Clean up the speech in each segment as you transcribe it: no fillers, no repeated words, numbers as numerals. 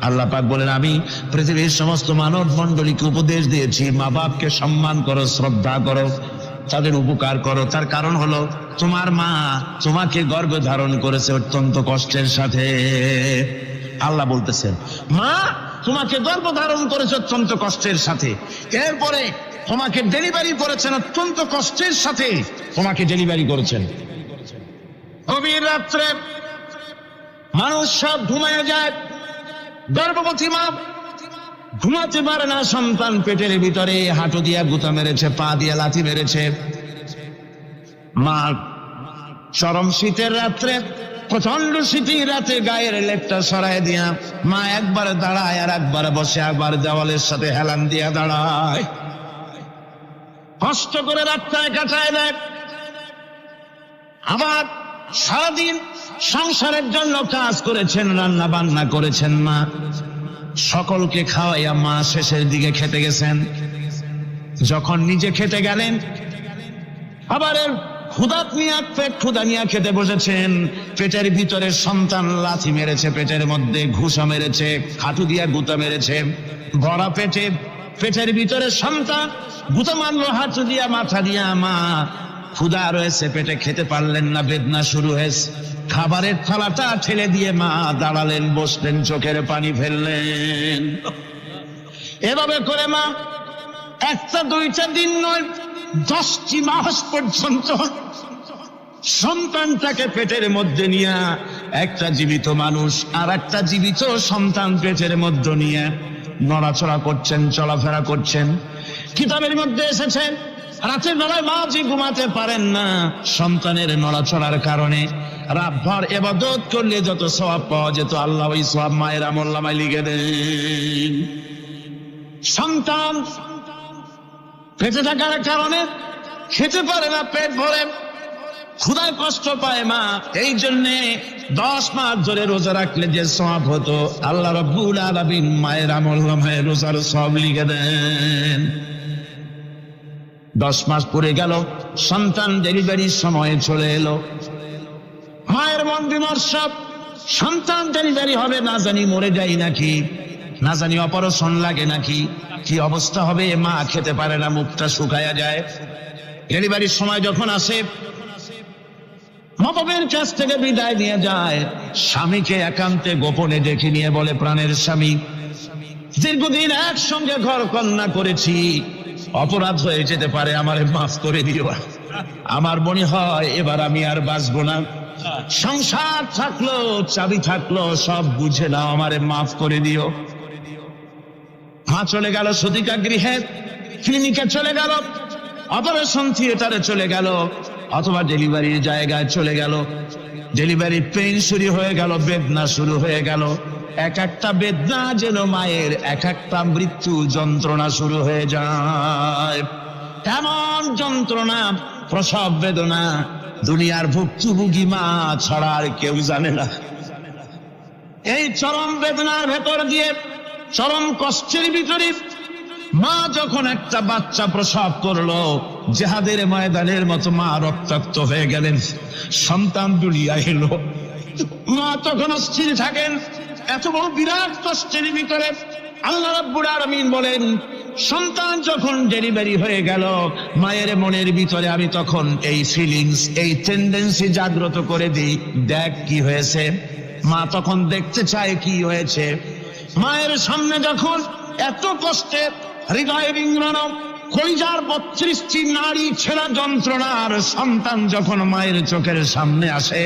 আল্লাহ পাক বলেন, আমি পৃথিবীর সমস্ত মানব মণ্ডলীকে উপদেশ দিয়েছি, মা বাপকে সম্মান করো, শ্রদ্ধা করো, তাদের উপকার করো। তার কারণ হলো তোমার মা তোমাকে গর্ভে ধারণ করেছে অত্যন্ত কষ্টের সাথে। আল্লাহ বলতেছেন, মা তোমাকে গর্ভ ধারণ করেছে অত্যন্ত কষ্টের সাথে, এরপরে তোমাকে ডেলিভারি করেছেন অত্যন্ত কষ্টের সাথে, তোমাকে ডেলিভারি করেছেন। গভীর রাত্রে মানুষ সব ঘুমায় যায়, গর্ভবতী মা ঘুমাতে পারে না, সন্তান পেটের ভিতরে হাঁটু দিয়া গুতা মেরেছে, পা দিয়া লাথি মেরেছে। মা চরম শীতের রাত্রে, প্রচন্ড শীতের রাতে গায়ের লেপটা সরায় দিয়া মা একবার দাঁড়ায় আর একবার বসে, একবার দেওয়ালের সাথে হেলান দিয়া দাঁড়ায়, কষ্ট করে রাতটায় কাটায় দেয়। আবার সারাদিন সংসারের জন্য কাজ করেছেন, রান্না বান্না করেছেন, মা সকলকে খাওয়াইয়া মা শেষের দিকে খেতে গেছেন। যখন নিজে খেতে গেলেন, আবার ক্ষুধা নিয়ে খেতে বসেছেন, পেটের ভিতরে সন্তান লাথি মেরেছে, পেটের মধ্যে ঘুষা মেরেছে, হাঁটু দিয়া গুতা মেরেছে, ভরা পেটে পেটের ভিতরে সন্তান গুতা মারলো হাঁটু দিয়া, মাথা দিয়া। মা ক্ষুধা রয়েছে, পেটে খেতে পারলেন না, বেদনা শুরু হয়েছে। খাবারের থালাটা ঠেলে দিয়ে মা দাঁড়ালেন, বসলেন, চোখের পানি ফেললেন। এভাবে করে মা একটা দুইটা দিন নয়, 10টি মাস পর্যন্ত সন্তানটাকে পেটের মধ্যে নিয়ে, একটা জীবিত মানুষ আর একটা জীবিত সন্তান পেটের মধ্যে নিয়ে নড়াচড়া করছেন, চলাফেরা করছেন। কিতাবের মধ্যে এসেছে, রাতের বেলায় মা যে ঘুমাতে পারেন না সন্তানের নড়াচড়ার কারণে, রাতভর ইবাদত করলে যত সওয়াব পাওয়া যেত, আল্লাহ ওই সওয়াব মায়ের আমলনামায় লিখে দেন। সন্তান পেটে থাকার কারণে খেতে পারে না, পেট ভরে ক্ষুধায় কষ্ট পায় মা, এই জন্যে 10 মাস ধরে রোজা রাখলে যে সওয়াব হতো, আল্লাহ রাব্বুল আলামিন মায়ের আমলনামায় রোজার সওয়াব লিখে দেন। 10 মাস পরে গেল, সন্তান ডেলিভারির সময় চলে এলো। মায়ের মন বিমর্ষ, সন্তান ডেলিভারি হবে, না জানি মরে যাই নাকি, না জানি অপারেশন লাগে নাকি, কি অবস্থা হবে। মা খেতে পারে না, মুখটা শুকায়া যায়। ডেলিভারির সময় যখন আসে, মাবাবের কাছ থেকে বিদায় নিয়ে যায়, স্বামীকে একান্তে গোপনে ডেকে নিয়ে বলে, প্রাণের স্বামী, দীর্ঘদিন একসঙ্গে ঘর কন্যা করেছি, অপরাধ হয়ে যেতে পারে, আমারে মাফ করে দিও। আমার মনে হয় এবার আমি আর বাঁচবো না। সংসার থাকলো, চাবি থাকলো, সব বুঝে নাও, আমারে মাফ করে দিও। মা চলে গেল সদিকা গৃহে, ক্লিনিকে চলে গেল, অপারেশন থিয়েটারে চলে গেল, অথবা ডেলিভারির জায়গায় চলে গেল। ডেলিভারি পেইন শুরু হয়ে গেল, বেদনা শুরু হয়ে গেল। এক একটা বেদনা যেন মায়ের এক একটা মৃত্যু যন্ত্রণা শুরু হয়ে যায়। এমন যন্ত্রণা, প্রসব বেদনা দুনিয়ার ভুক্তভোগী মা ছাড়া আর কেউ জানে না। এই চরম বেদনার ভেতর দিয়ে, চরম কষ্টের ভিতরে মা যখন একটা বাচ্চা প্রসব করলো, জিহাদের ময়দানের মতো মা রক্তাক্ত হয়ে গেলেন, সন্তান দুনিয়ায় এলো। মা তখন অস্থির থাকেন। এত বড় বিরাট কষ্টের ভিতরে আল্লাহ রাব্বুল আলামিন বলেন, সন্তান যখন ডেলিভারি হয়ে গেল, মায়ের মনের ভিতরে আমি তখন এই ফিলিংস, এই টেন্ডেন্সি জাগ্রত করে দিই, দেখ কি হয়েছে। মা তখন দেখতে চায় কি হয়েছে। মায়ের সামনে যখন এত কষ্টে হৃদয় বিঙ্গড়ানো, কলিজার 32টি নাড়ি ছেঁড়া যন্ত্রণার সন্তান যখন মায়ের চোখের সামনে আসে,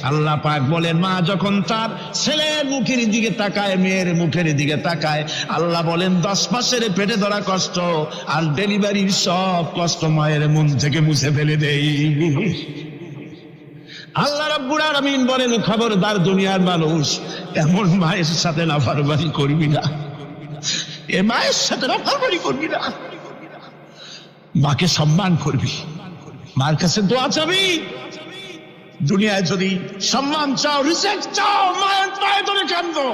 আল্লাহ পাক বলেন, মা যখন তার ছেলের মুখের দিকে তাকায়, মেয়ের মুখের দিকে তাকায়, আল্লাহ বলেন 10 মাসের পেটে ধরা কষ্ট আর ডেলিভারির সব কষ্ট মায়ের মন থেকে মুছে ফেলে দেই। আল্লাহ রাব্বুল আলামিন বলেন, খবরদার দুনিয়ার মানুষ, এমন মায়ের সাথে নাফরমানি করবি না, এ মায়ের সাথে নাফরমানি করবি না, মাকে সম্মান করবি, মার কাছে দোয়া চাবি। দুনিয়ায় যদি সম্মান চাও, রিসপেক্ট চাও, মায়ের পায়ে ধরে কাঁদো।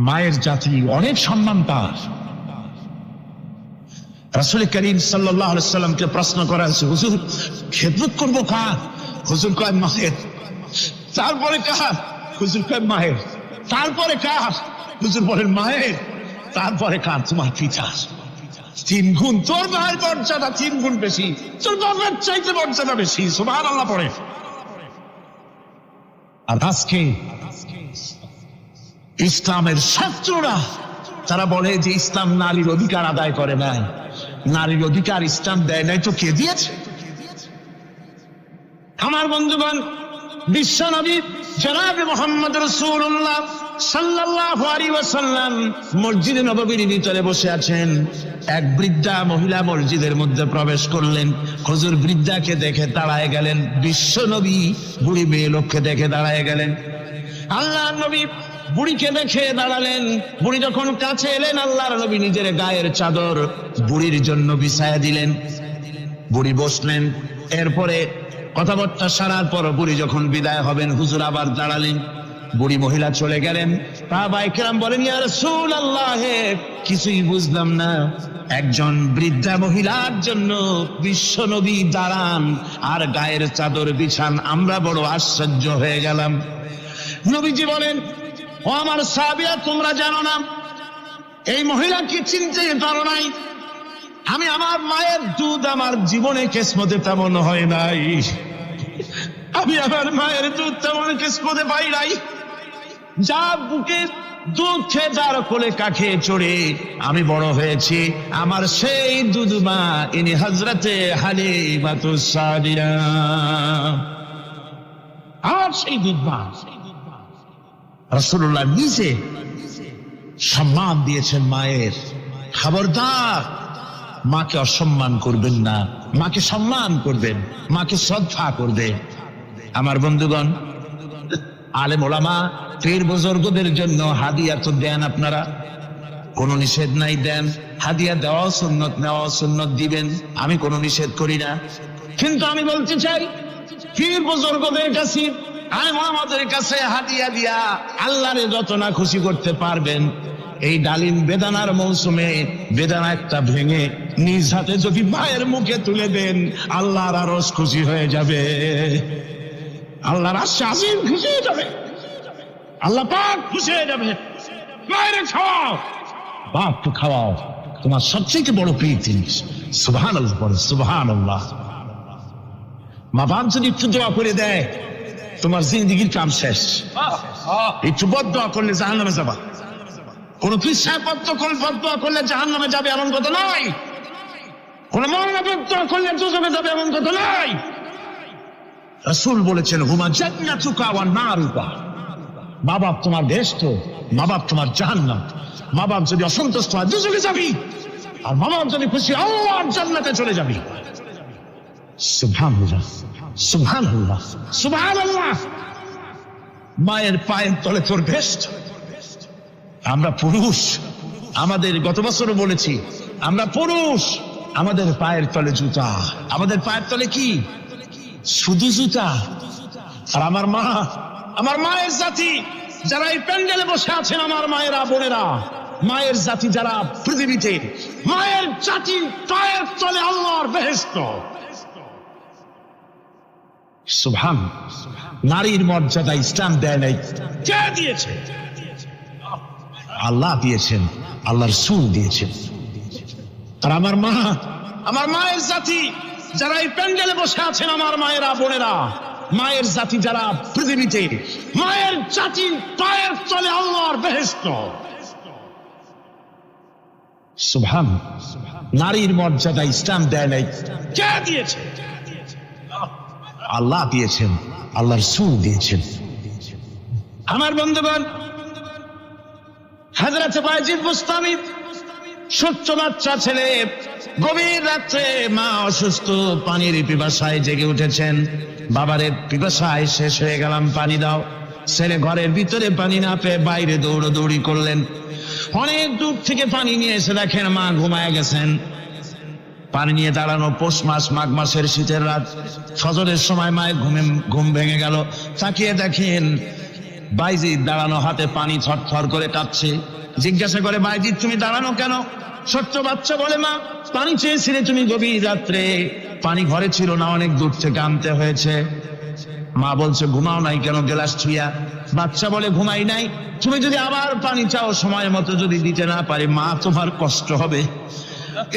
মায়ের জাতি অনেক সম্মান তার। রাসূল করিম সাল্লাল্লাহু আলাইহি ওয়াসাল্লামকে প্রশ্ন করা হয়েছে, হুজুর খেদমত করবো কার? হুজুর কয় মায়ের। তারপরে কার? হুজুর কয় মায়ের। তারপরে কার? হুজুর বলেন মায়ের, তারপরে কার? তোমার পিতা। 3 গুণ। তোর ভাইয়ের মর্যাদা 3 গুণ বেশি, তোর বাবার চাইতে মর্যাদা বেশি। সুবহানাল্লাহ পড়ে। আর আজকে ইসলামের ছাত্ররা তারা বলে যে ইসলাম নারীর অধিকার আদায় করে নাই। নারীর অধিকার ইসলাম দেয় নাই তো কে দিয়েছে? আমার বন্ধুগণ, বিশ্বনবী জনাবে মুহাম্মদ রাসূলুল্লাহ সাল্লাল্লাহু আলাইহি ওয়াসাল্লাম মসজিদে নববীর ভিতরে বসে আছেন। এক বৃদ্ধা মহিলা মসজিদের মধ্যে প্রবেশ করলেন। হুজুর বৃদ্ধাকে দেখে দাঁড়ায় গেলেন। বিশ্বনবী বুড়ি মেয়ে লোককে দেখে দাঁড়ায় গেলেন। আল্লাহর নবী বুড়িকে দেখে দাঁড়ালেন। বুড়ি যখন কাছে এলেন, আল্লাহর নবী নিজের গায়ের চাদর বুড়ির জন্য বিছায়া দিলেন। বুড়ি বসলেন। এরপরে কথাবার্তা সারার পর বুড়ি যখন বিদায় হবেন, হুজুর আবার দাঁড়ালেন। বুড়ি মহিলা চলে গেলেন। সাহাবায়ে কেরাম বলেন, ইয়া রাসূলুল্লাহ, কিছুই বুঝলাম না। একজন বৃদ্ধা মহিলার জন্য বিশ্বনবী দাঁড়ান আর গায়ের চাদর বিছান, আমরা বড় আশ্চর্য হয়ে গেলাম। নবীজি বলেন, ও আমার সাহাবীরা, তোমরা জানো না এই মহিলাকে চিনতে পারো নাই? আমি আমার মায়ের দুধ আমার জীবনে কিসমতে তেমন হয় নাই। আমি আমার মায়ের দুধ তেমন কিসমতে পাই নাই। যা বুকে দুধ খেয়ে যার কোলে কাখে চড়ে আমি বড় হয়েছি, আমার সেই দুধ মা ইনি হযরতে হালিমাতুস সাদিয়া। আর সেই দুধ মা রাসূলুল্লাহ নিজে সম্মান দিয়েছেন মায়ের। খবরদার, মাকে অসম্মান করবেন না, মাকে সম্মান করবেন, মাকে শ্রদ্ধা করবে। আমার বন্ধুগণ, আলেম ওলামা পীর বুজুর্গদের জন্য হাদিয়া তো দেন আপনারা, কোনো নিষেধ নাই, দেন। হাদিয়া দেওয়া সুন্নত, নেওয়া সুন্নত, দিবেন, আমি কোনো নিষেধ করি না। কিন্তু আমি বলতে চাই, পীর বুজুর্গদের কাছে, আলেম ওলামাদের কাছে হাদিয়া দিয়া আল্লাহরে যত না খুশি করতে পারবেন, এই ডালিম বেদানার মৌসুমে বেদানা একটা ভেঙে নিজ হাতে যদি মায়ের মুখে তুলে দেন, আল্লাহর আরশ খুশি হয়ে যাবে, আল্লাহর আরশ আজিম খুশি হয়ে যাবে, আল্লাহ পাক খুশি হয়ে যাবে। মায়ের খাওয়াও, বাপকে খাওয়াও, তোমার সবচেয়ে বড় প্রিয় জিনিস। সুবহানাল্লাহ বলে, সুবহানাল্লাহ। মা বাপ যদি একটু দোয়া করে দেয়, তোমার জিন্দেগির কাম শেষ। একটু বদদোয়া করলে জাহান্নামে যাবা। কোন পীর বদদোয়া করলে জাহান্নামে যাবে এমন কথা নয়। কোন মওলানা বদদোয়া করলে দুজকে যাবে এমন কথা নয়। রাসূল বলেছেন, হুমা জান্নাতুকা ওয়া নারুকা। মা বাপ তোমার বেহেশত, মা বাপ তোমার জাহান্নাম। মা বাপ যদি অসন্তুষ্ট হয়, দুজকে যাবি, আর মা বাপ যদি খুশি, আল্লাহর জান্নাতে চলে যাবি। সুবহানাল্লাহ, সুবহানাল্লাহ, সুবহানাল্লাহ। মায়ের পায়ের তলে তোর বেহেশত। আমরা পুরুষ, আমাদের গত বছরও বলেছি, আমরা পুরুষ, আমাদের পায়ের তলে জুতা। আমাদের পায়ের তলে কি? শুধু জুতা। আর আমার মা, আমার মায়ের জাতি যারা এই প্যান্ডেলে বসে আছেন, আমার মায়েরা, বোনেরা, মায়ের জাতি যারা পৃথিবীতে, মায়ের জাতি পায়ের তলে আল্লাহর বেহেশত। সুবহান। নারীর মর্যাদা ইসলাম দেয় নাই, কে দিয়েছে? আল্লাহ দিয়েছেন, আল্লাহর রাসূল দিয়েছেন। আর আমার মা, আমার মায়ের জাতি যারা এই প্যান্ডেলে বসে আছেন, আমার মায়েরা, বোনেরা, মায়ের জাতি যারা পৃথিবীতে, মায়ের জাতি পায়ের তলে আল্লাহর বেহেশত। সুবহান। নারীর মর্যাদা ইসলাম দেয় নাই, কে দিয়েছে? আল্লাহ দিয়েছেন, আল্লাহর রাসূল দিয়েছেন। আমার বন্ধুগণ, হযরত বায়জিদ বুস্তামি, ছোট্ট বাচ্চা ছেলে, গভীর রাত্রে মা অসুস্থ, পানির পিপাসায় জেগে উঠেছেন। বাবারে, পিপাসায় শেষ হয়ে গেলাম, পানি দাও। ছেলে ঘরের ভিতরে পানি না পেয়ে বাইরে দৌড়াদৌড়ি করলেন। অনেক দূর থেকে পানি নিয়ে এসে দেখেন মা ঘুমায় গেছেন। পানি নিয়ে দাঁড়ানো পৌষ মাস, মাঘ মাসের শীতের রাত, ফজরের সময় মায়ের ঘুম ভেঙে গেল। তাকিয়ে দেখেন বাইজিদ দাঁড়ানো, হাতে পানি থরথর করে কাঁপছে। জিজ্ঞাসা করে, বাইজিদ তুমি দাঁড়ানো কেন? ছোট্ট বাচ্চা বলে, মা পানি চেয়েছিলে তুমি গভীর রাত্রে, পানি ঘরে ছিল না, অনেক দূর থেকে আনতে হয়েছে। মা বলছে ঘুমাও নাই কেন গ্লাস ছুঁয়া? বাচ্চা বলে ঘুমাই নাই। তুমি যদি আবার পানি চাও সময় মতো যদি দিতে না পারি মা তোমার কষ্ট হবে,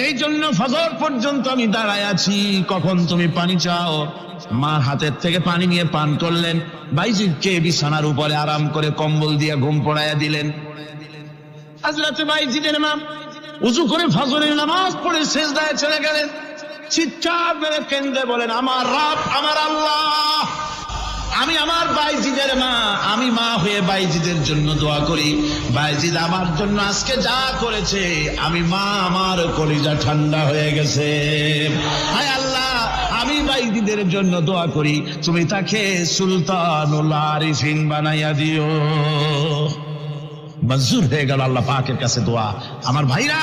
এই জন্য ফজর পর্যন্ত আমি দাঁড়ায় আছি, কখন তুমি পানি চাও। মা হাতের থেকে পানি নিয়ে পান করলেন, বাইজিদকে বিছানার উপরে আরাম করে কম্বল দিয়ে ঘুম পড়াইয়া দিলেন। হযরত বাইজিদের মা উযু করে ফজরের নামাজ পড়ে সিজদায় চলে গেলেন। চিৎকার মেরে কেঁদে বলেন, আমার রব, আমার আল্লাহ, আমি আমার বাইজিদের মা, আমি মা হয়ে বাইজিদের জন্য দোয়া করি। বাইজিদ আমার জন্য আজকে যা করেছে, আমি মা, আমার কলিজা ঠান্ডা হয়ে গেছে। হায় আল্লাহ, আমি বাইজিদের জন্য দোয়া করি, তুমি তাকে সুলতানুল আরিফিন বানাইয়া দিও। মঞ্জুর হয়ে গেল আল্লাহ পাকের কাছে দোয়া। আমার ভাইরা,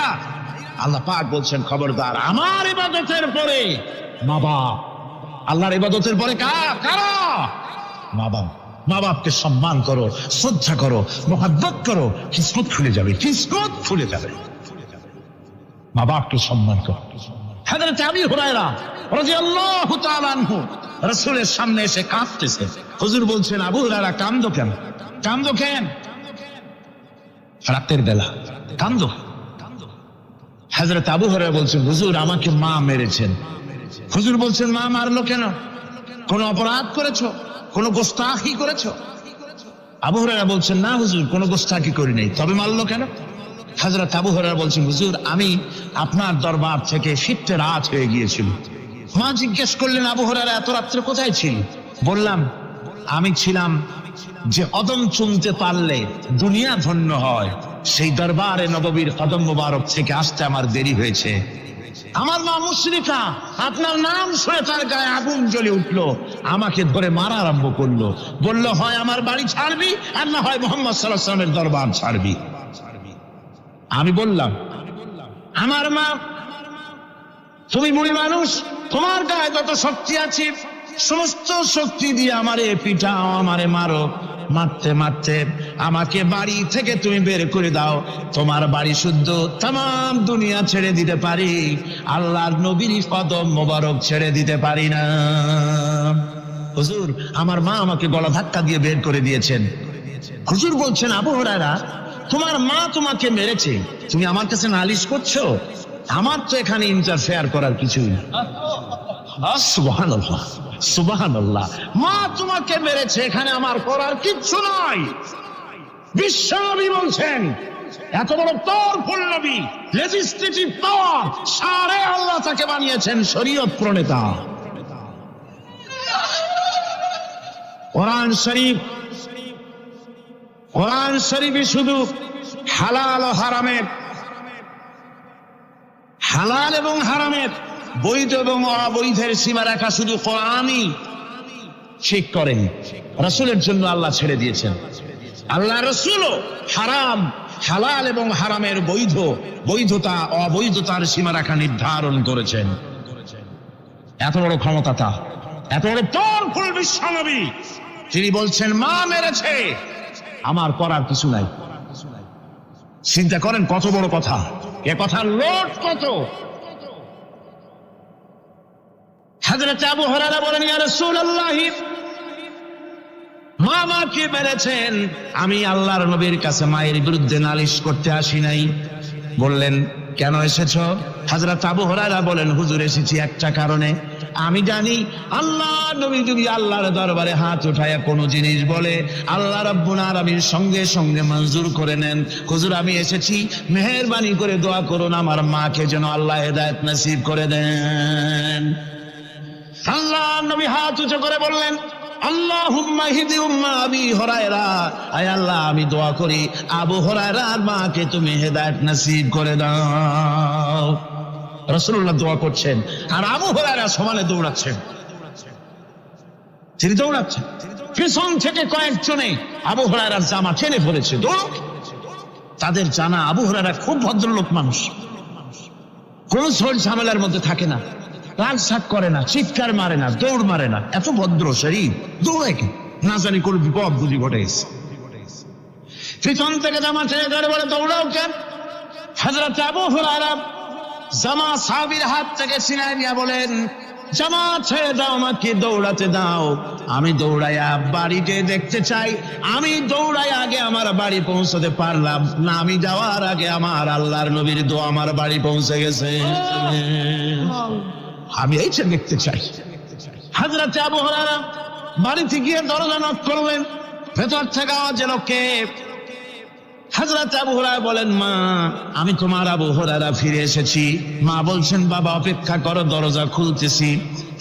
আল্লাহ পাক বলছেন খবরদার আমার ইবাদতের পরে মা বাপ, আল্লাহর ইবাদতের পরে কারা? মা বাপ। মা বাপকে সম্মান করো, শ্রদ্ধা করো, মোহাব্বত করো, কিসমত খুলে যাবে, কিসমত খুলে যাবে। মা বাপকে সম্মান করো। হযরত আবু হুরায়রা রাদিয়াল্লাহু তাআলা আনহু রাসূলের সামনে এসে কাঁদতেছে। হুজুর বলছেন, আবু হুরায়রা কান্দো কেন? কান্দো কেন? রাতের বেলা কান্দো। হযরত আবু হুরায়রা বলছেন, হুজুর আমাকে মা মেরেছেন। হুজুর বলছেন, মা মারলো কেন? কোন অপরাধ করেছো? কোন গোস্তাখি করেছো? আবু হুরায়রা বলছেন, না হুজুর, কোন গোস্তাখি করি নাই, তবে মারলো কেন? হযরত আবু হুরায়রা বলছেন, হুজুর আমি আপনার দরবার থেকে ফিরতে রাত হয়ে গিয়েছিল। মা জিজ্ঞেস করলেন, আবু হুরায়রা এত রাত্রে কোথায় ছিল? বললাম, আমি ছিলাম যে কদম চুমতে পারলে দুনিয়া ধন্য হয়, সেই দরবারে নববীর কদম মোবারক থেকে আসতে আমার দেরি হয়েছে। আমার মা মুশরিকা, আপনার নাম শুনে তার গায়ে আগুন জ্বলে উঠলো, আমাকে ধরে মারা আরম্ভ করলো, বলল হয় আমার বাড়ি ছাড়বি আর না হয় মুহাম্মদ সাল্লাল্লাহু আলাইহি ওয়াসাল্লামের দরবার ছাড়বি। আমি বললাম, আমার মা, তুমি বুড়ি মানুষ, তোমার গায়ে যত শক্তি আছে সমস্ত শক্তি দিয়ে আমারে পিটাও, আমারে মারো। মারতে মারতে আমাকে বাড়ি থেকে তুমি বের করে দাও। তোমার বাড়ি শুদ্ধ, তাম দুনিয়া ছেড়ে দিতে পারি, আল্লাহর নবীর কদম মোবারক ছেড়ে দিতে পারি না। হুজুর আমার মা আমাকে গলা ধাক্কা দিয়ে বের করে দিয়েছেন। হুজুর বলছেন, আবু হুরায়রা তোমার মা তোমাকে মেরেছে, তুমি আমার কাছে নালিশ করছো? আমার তো এখানে ইন্টারফেয়ার করার কিছুই না। সুবহানাল্লাহ, সুবহানাল্লাহ, মা তোমাকে মেরেছে, এখানে আমার করার কিচ্ছু নাই। বিশ্বনবী বলছেন, এত বড় পাওয়ারফুল নবী, লেজিসলেটিভ পাওয়ার, সারে আল্লাহ তাকে বানিয়েছেন শরীয়ত প্রণেতা। কোরআন শরীফ, কোরআন শরীফে শুধু হালাল ও হারামের, হালাল এবং হারামের, বৈধ এবং অবৈধের সীমারেখা শুধু কোরআনই ঠিক করেন, রাসূলের জন্য আল্লাহ ছেড়ে দিয়েছেন। আল্লাহ রাসূলও হারাম, হালাল এবং হারামের বৈধ, বৈধতা অবৈধতার সীমারেখা নির্ধারণ করেছেন। এত বড় ক্ষমতা তার, এত বড় পাওয়ারফুল বিশ্বনবী, তিনি বলছেন মা মেরেছে, আমার করার কিছু নাই। চিন্তা করেন কত বড় কথা, এ কথার লোড কত। হযরত আবু হুরায়রা বলেন, ইয়া রাসূলুল্লাহ, মা মাকে মেরেছেন, আমি আল্লাহর নবীর কাছে মায়ের বিরুদ্ধে নালিশ করতে আসি নাই। বললেন, কেন এসেছো? হযরত আবু হুরায়রা বলেন, হুজুর এসেছি একটা কারণে, আমি জানি আল্লাহ নবী যদি আল্লাহর দরবারে হাত উঠায়া কোন জিনিস বলে আল্লাহ রাব্বুল আলামিন সঙ্গে সঙ্গে মঞ্জুর করে নেন। হুজুর আমি এসেছি, মেহেরবানি করে দোয়া করুন আমার মাকে যেন আল্লাহ হেদায়েত নসিব করে দেন। আল্লাহ নবী হাত উঁচু করে বললেন, আল্লাহুম্মা হিদি উম্মা আবি হুরায়রা, আয় আল্লাহ আমি দোয়া করি আবু হুরায়রার মাকে তুমি হেদায়েত নসিব করে দাও। রাসূলুল্লাহ দোয়া করছেন আর আবু হুরায়রা সমানে দৌড়াচ্ছেন। তিনি দৌড়াচ্ছেন, পিছন থেকে কয়েকজনে আবু হুরায়রার জামা টেনে ধরেছে, দৌড়। তাদের জানা আবু হুরায়রা খুব ভদ্রলোক মানুষ, কোন ঝড় ঝামেলার মধ্যে থাকে না, রাগ সাগ করে না, চিৎকার মারে না, দৌড় মারে না, এত ভদ্র শরীর, দৌড়ে কি না জানি কোন বিপদ বুঝি ঘটে গেছে। পিছন থেকে জামা টেনে ধরে বলে, দৌড়াও কেন? হযরত আবু হুরায়রা জামা সাহাবীর হাত থেকে ছিনায় নিয়ে বলেন, জামাত ছেড়ে দাও, আমাকে দৌড়াতে দাও। আমি দৌড়াইয়া বাড়িতে দেখতে চাই। আমি দৌড়াই আগে আমার বাড়ি পৌঁছতে পারলাম না, আমি যাওয়ার আগে আমার আল্লাহর নবীর দোয়া আমার বাড়ি পৌঁছে গেছে। আমি এইটা দেখতে চাই। হযরত আবু হুরায়রা বাড়িতে গিয়ে দরজা নক করলেন, ভেতর থেকে আওয়াজ এলো, কে? হযরত আবু হুরায়রা বলেন, মা, আমি তোমার আবু হুরায়রা ফিরে এসেছি। মা বলছেন, বাবা অপেক্ষা করো, দরজা খুলতেছি।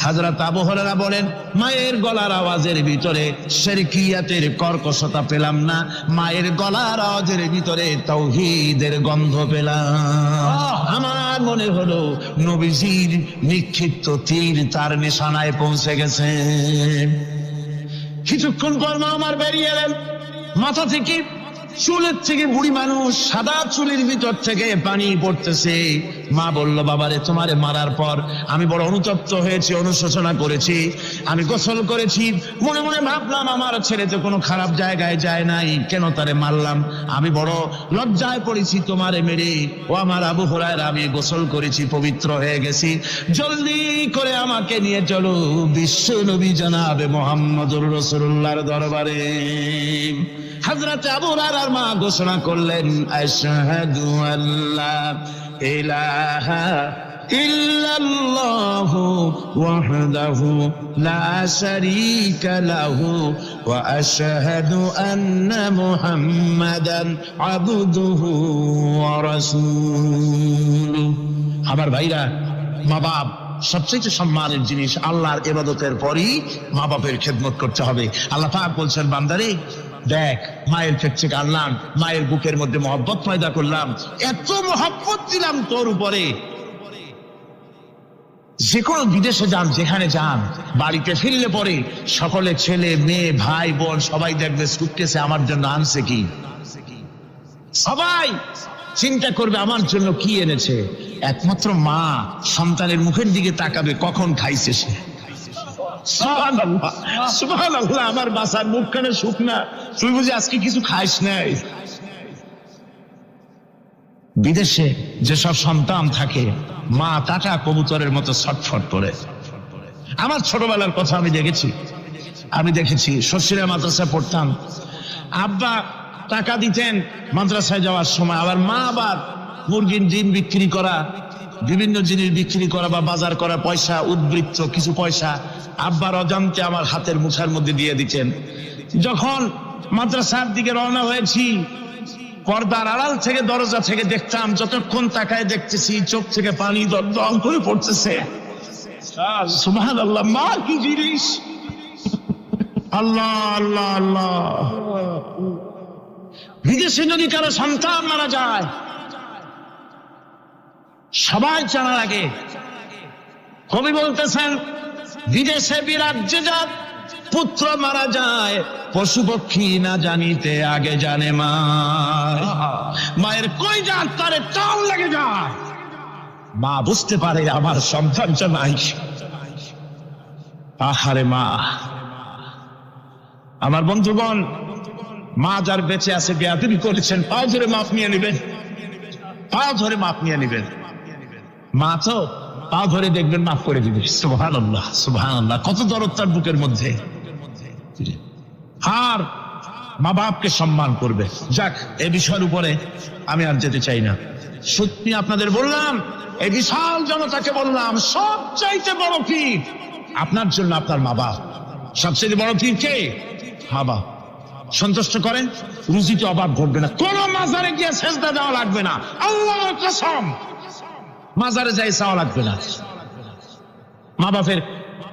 হযরত আবু হুরায়রা বলেন, মায়ের গলার আওয়াজের ভিতরে শিরকিয়াতের কর্কশতা পেলাম না, মায়ের গলার আওয়াজের ভিতরে তাওহীদের গন্ধ পেলাম। আমার মনে হলো নবীজির নিক্ষিপ্ত তীর তার নিশানায় পৌঁছে গেছে। কিছুক্ষণ পর মা আমার বেরিয়ে এলেন। মাথা থেকে, চুলের থেকে, বুড়ি মানুষ, সাদা চুলের ভিতর থেকে পানি পড়তেছে। মা বলল, বাবারে, তোমারে মারার পর আমি বড় অনুতপ্ত হয়েছি, অনুশোচনা করেছি। আমি গোসল করেছি, মনে মনে ভাবলাম আমার ছেলে তো কোনো খারাপ জায়গায় যায় নাই, কেন তারে মারলাম? আমি বড় লজ্জায় পড়েছি তোমারে মেরে। ও আমার আবু হুরায়রা, আমি গোসল করেছি, পবিত্র হয়ে গেছি, জলদি করে আমাকে নিয়ে চলো বিশ্ব নবী জনাবে মুহাম্মদুর রাসূলুল্লাহর দরবারে। হযরত আবু হুরায়রার মা ঘোষণা করলেন, আশহাদু আল্লা ইলাহা ইল্লাল্লাহু ওয়াহদাহু লা শারীকা লাহু ওয়া আশহাদু আন্না মুহাম্মাদান আবদুহু ওয়া রাসূলুহু। আমার ভাইরা, মা বাপ সবচেয়ে সম্মানের জিনিস। আল্লাহর ইবাদতের পরই মা বাপের খেদমত করতে হবে। আল্লাহ পাক বলছেন, বান্দারে দেখ, মায়ের পেট থেকে আনলাম, মায়ের বুকের মধ্যে মহব্বত পয়দা করলাম, এত মহব্বত দিলাম তোর উপরে, যে কোনো বিদেশে যান, যেখানে যান, বাড়িতে ফিরলে পরে সকলে, ছেলে মেয়ে ভাই বোন সবাই দেখবে সুটকেসে আমার জন্য আনছে কি। সবাই চিন্তা করবে আমার জন্য কি এনেছে। একমাত্র মা সন্তানের মুখের দিকে তাকাবে, কখন খাইছে সে। সুবহানাল্লাহ, সুবহানাল্লাহ। আমার বাসার মুখখানে শুকনা, তুই বুঝি আজকে কিছু খাইস নাই। বিদেশে যেসব সন্তান থাকে, মা টাকা কবুতরের মতো ছটফট করে। আমার ছোটবেলার কথা আমি দেখেছি শ্বশুরের মাদ্রাসায় পড়তাম, আব্বা টাকা দিতেন মাদ্রাসায় যাওয়ার সময়, আবার মা আবার মুরগির ডিম বিক্রি করা, বিভিন্ন জিনিস বিক্রি করা বা বাজার করা পয়সা, উদ্বৃত্ত কিছু পয়সা আব্বার অজান্তে আমার হাতের মুঠার মধ্যে দিয়ে দিতেন। যখন মাদ্রাসার দিকে রওনা হয়েছি, পর্দার আড়াল থেকে, দরজা থেকে দেখতাম, যতক্ষণ তাকায় দেখতেছি চোখ থেকে পানি দল করে পড়তেছে। সুবহানাল্লাহ, মা কি জিনিস! আল্লাহ আল্লাহ আল্লাহ। বিদেশে যদি কারো সন্তান মারা যায়, সবাই জানার আগে কবি বলতেছেন, বিদেশে বিরাজ্যে যার পুত্র মারা যায়, পশু পক্ষী না জানিতে আগে জানে মা। মায়ের কই যান তারে টান লেগে যায়, মা বুঝতে পারে আমার সন্তানটা নাই। আহারে মা! আমার বন্ধুগণ, মা যার বেঁচে আছে, বেয়াদবি করেছেন, পাও ধরে মাপ নিয়ে নেবেন, পাও ধরে মাপ নিয়ে নেবেন। মা তো পাও ধরে দেখবেন, মাফ করে দিবে। সুবহানাল্লাহ, সুবহানাল্লাহ। কত দরদ তার বুকের মধ্যে। আর মা বাপকে সম্মান করবে। যাক, এই বিষয়ের উপরে আমি আর যেতে চাই না। সত্যি আপনাদের বললাম, এই বিশাল জনতাকে বললাম, সবচাইতে বড় পীর আপনার জন্য আপনার মা বাপ। সবচেয়ে বড় পীর কে? মা বাপ। সন্তুষ্ট করেন, রুজিতে অভাব ঘটবে না। কোন মাজারে গিয়ে সেজদা দেওয়া লাগবে না, আল্লাহর কসম, মাজারে যাই চাওয়া লাগবে না।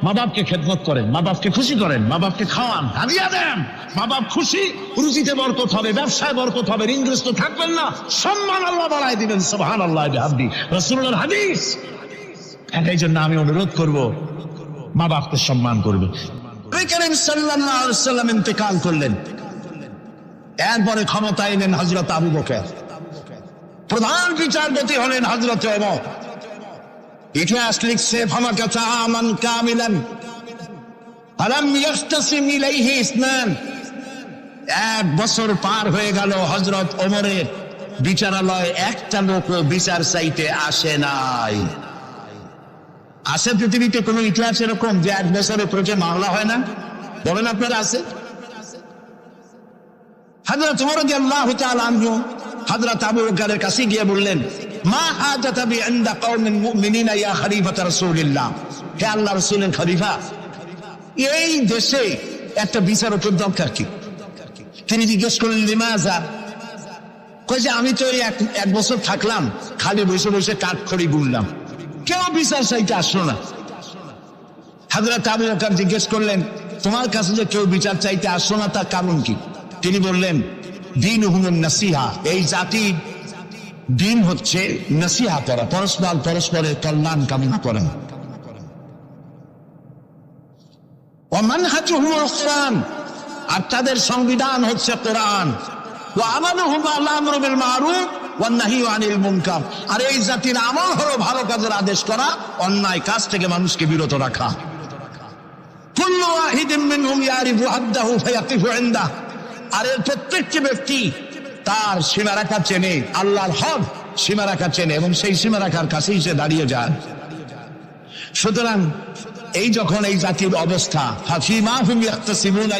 মা বাপকে খেদমত করেন, মা বাপকে খুশি করেন, মা বাপকে খাওয়ান, হাদিয়া দেন, মা বাপ খুশি, রুজিতে বরকত হবে, ব্যবসায় বরকত হবে, ঋণগ্রস্ত থাকবেন না, সম্মান আল্লাহ বাড়ায় দিবেন। সুবহানাল্লাহ, বিহামদি, রাসূলুল্লাহর হাদিস। এই জন্য আমি অনুরোধ করব, মা বাপকে সম্মান করবে। নবী করিম সাল্লাল্লাহু আলাইহি ওয়াসাল্লাম ইন্তেকাল করলেন, এরপরে ক্ষমতা এলেন হযরত আবু বকর, প্রধান বিচারপতি হলেন হযরত ওমর। ইতিহাস লিখছে, ফামাকাতা আমান কামিলান ফালাম ইয়াখতাসিম ইলাইহি ইসনান। 1 বছর পার হয়ে গেল, হযরত ওমরের বিচারালয় একটা লোক বিচার চাইতে আসে নাই। আছে পৃথিবীতে কোন ইতিহাস এরকম যে 1 বছরে কোর্টে মামলা হয় না? বলেন আপনারা আছে? হযরত ওমর রাদিয়াল্লাহু তাআলা আনহু হযরত আবু বকরের কাছে গিয়ে বললেন, মা হাজাতা বি ইনদা কওমিন মুমিনিনা ইয়া খলিফাত রাসূলিল্লাহ, হে আল্লাহর রাসূলের খলিফা, এই দেশে একটা বিচারকের দরকার কি? তিনি জিজ্ঞেস করলেন, লিমাযা? কই যে আমি তো এক বছর থাকলাম, খালি বসে বসে কাঠখড়ি গুনলাম, কেউ বিচার চাইতে আসলো না। হযরত আবু বকর জিজ্ঞেস করলেন, তোমার কাছে যে কেউ বিচার চাইতে আসলো না তার কারণ কি? তিনি বললেন, দীনুহুম নাসিহা, এই জাতি দিন হচ্ছে নাসিহা করা, পরস্পরের কল্যাণ কামনা করা। ওয়া মানহাজুহুল কুরআন, আর তাদের সংবিধান হচ্ছে কোরআন। ওয়া আমালুহুম আলা আমরি বিল মারুফ ওয়ান নাহয়ু আনিল মুনকার, আর এই জাতির আমল হলো ভালো কাজের আদেশ করা, অন্যায় কাজ থেকে মানুষকে বিরত রাখা। কুল্লু ওয়াহিদিন মিনহুম ইয়ারিফু হাদ্দাহু ফায়াকিফু ইনদাহু, আর এর প্রত্যেকটি ব্যক্তি তার সীমারেখা চেনে, আল্লাহর হক সীমারেখা চেনে এবং সেই সীমারেখার কাছেই সে দাঁড়িয়ে যায়। সুতরাং এই যখন এই জাতির অবস্থা, ফাফিমা হুম ইয়াখতাসিমুনা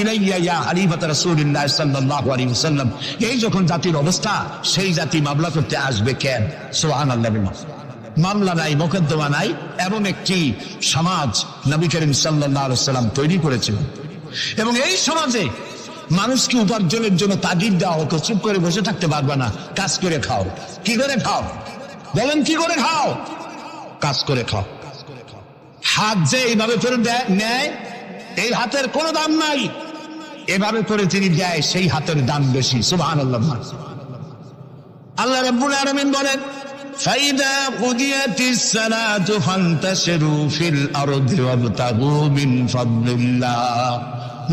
ইলাইয়া ইয়া খলিফাত রাসূলিল্লাহ সাল্লাল্লাহু আলাইহি ওয়াসাল্লাম, এই যখন জাতির অবস্থা, সেই জাতি মামলা করতে আসবে কেন? সুবহানাল্লাহ। মামলা নাই, মোকদ্দমা নাই, এমন একটি সমাজ নবী করিম সাল্লাল্লাহু আলাইহি ওয়াসাল্লাম তৈরি করেছিলেন। এবং এই সমাজে মানুষকে উপার্জনের জন্য তাগিদ দেওয়া হতো, চুপ করে বসে থাকতে পারবে না, কাজ করে খাও। কি করে খাও? বলেন, কি করে খাও? কাজ করে খাও। হাত যে এইভাবে করে নেয়, এই হাতের কোনো দাম নাই, এভাবে করে তিনি দেয়, সেই হাতের দাম বেশি। সুবহানাল্লাহ। আল্লাহ রাব্বুল আলামিন বলেন, ফাইদা কুদিয়াতিস সালাতু ফান্তাশিরু ফিল আরদি ওয়াবতাগু মিন ফাদলিল্লাহ,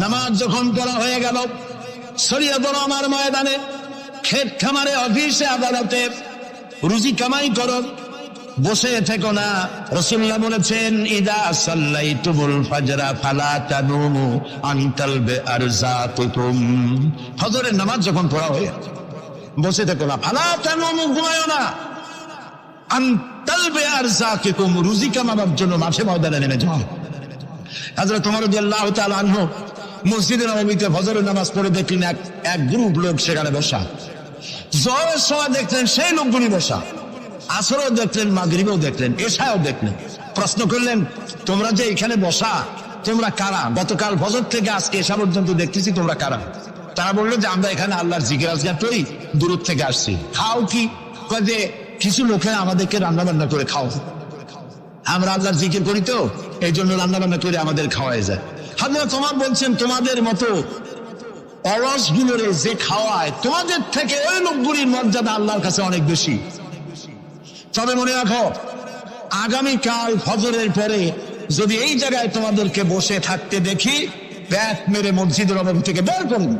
নামাজ যখন পড়া হয়ে গেল, ছড়িয়ে পড়ো আমার ময়দানে, ক্ষেত খামারে, অফিসে, আদালতে, রুজি কামাই করো, বসে থেকো না। রাসূলুল্লাহ বলেছেন, ইদা সাল্লাইতুমুল ফাজরা ফালা তানুমু আন তালবে আরযাকুকুম, ফজরের নামাজ যখন পড়া হয়ে বসে থেকো না, ফালা তানুমু, ঘুমায়ো না, আন তালবে আরযাকুকুম, রুজি কামাবার জন্য মাঠে ময়দানে নেমে যাও। হযরত ওমর রাদিয়াল্লাহু তাআলা আনহু মসজিদে নববীতে ফজরের নামাজ পড়ে দেখলেন এক গ্রুপ লোক সেখানে বসা। জোহরের সময় দেখলেন সেই লোকগুলি বসা, আসরও দেখলেন, মাগরিবেও দেখলেন, এশাও দেখলেন। প্রশ্ন করলেন, তোমরা যে এখানে বসা, তোমরা কারা? গতকাল ফজর থেকে আজকে এশা পর্যন্ত দেখতেছি, তোমরা কারা? তারা বললো যে আমরা এখানে আল্লাহর জিকির আজগার করি, দূর থেকে আসছি। খাও কি? যে কিছু লোকে আমাদেরকে রান্না বান্না করে খাও, আমরা আল্লাহর জিকির করি তো এই জন্য রান্না বান্না করে আমাদের খাওয়াই যায়। হযরত ওমর বলছেন, তোমাদের মতো অলসগুলোরে যে খাওয়ায়, তোমাদের থেকে ওই লোকগুলির মর্যাদা আল্লাহর কাছে অনেক বেশি। তবে মনে রাখো, আগামীকাল ফজরের পরে যদি এই জায়গায় তোমাদেরকে বসে থাকতে দেখি, ব্যাট মেরে মসজিদের নববী থেকে বের করুন।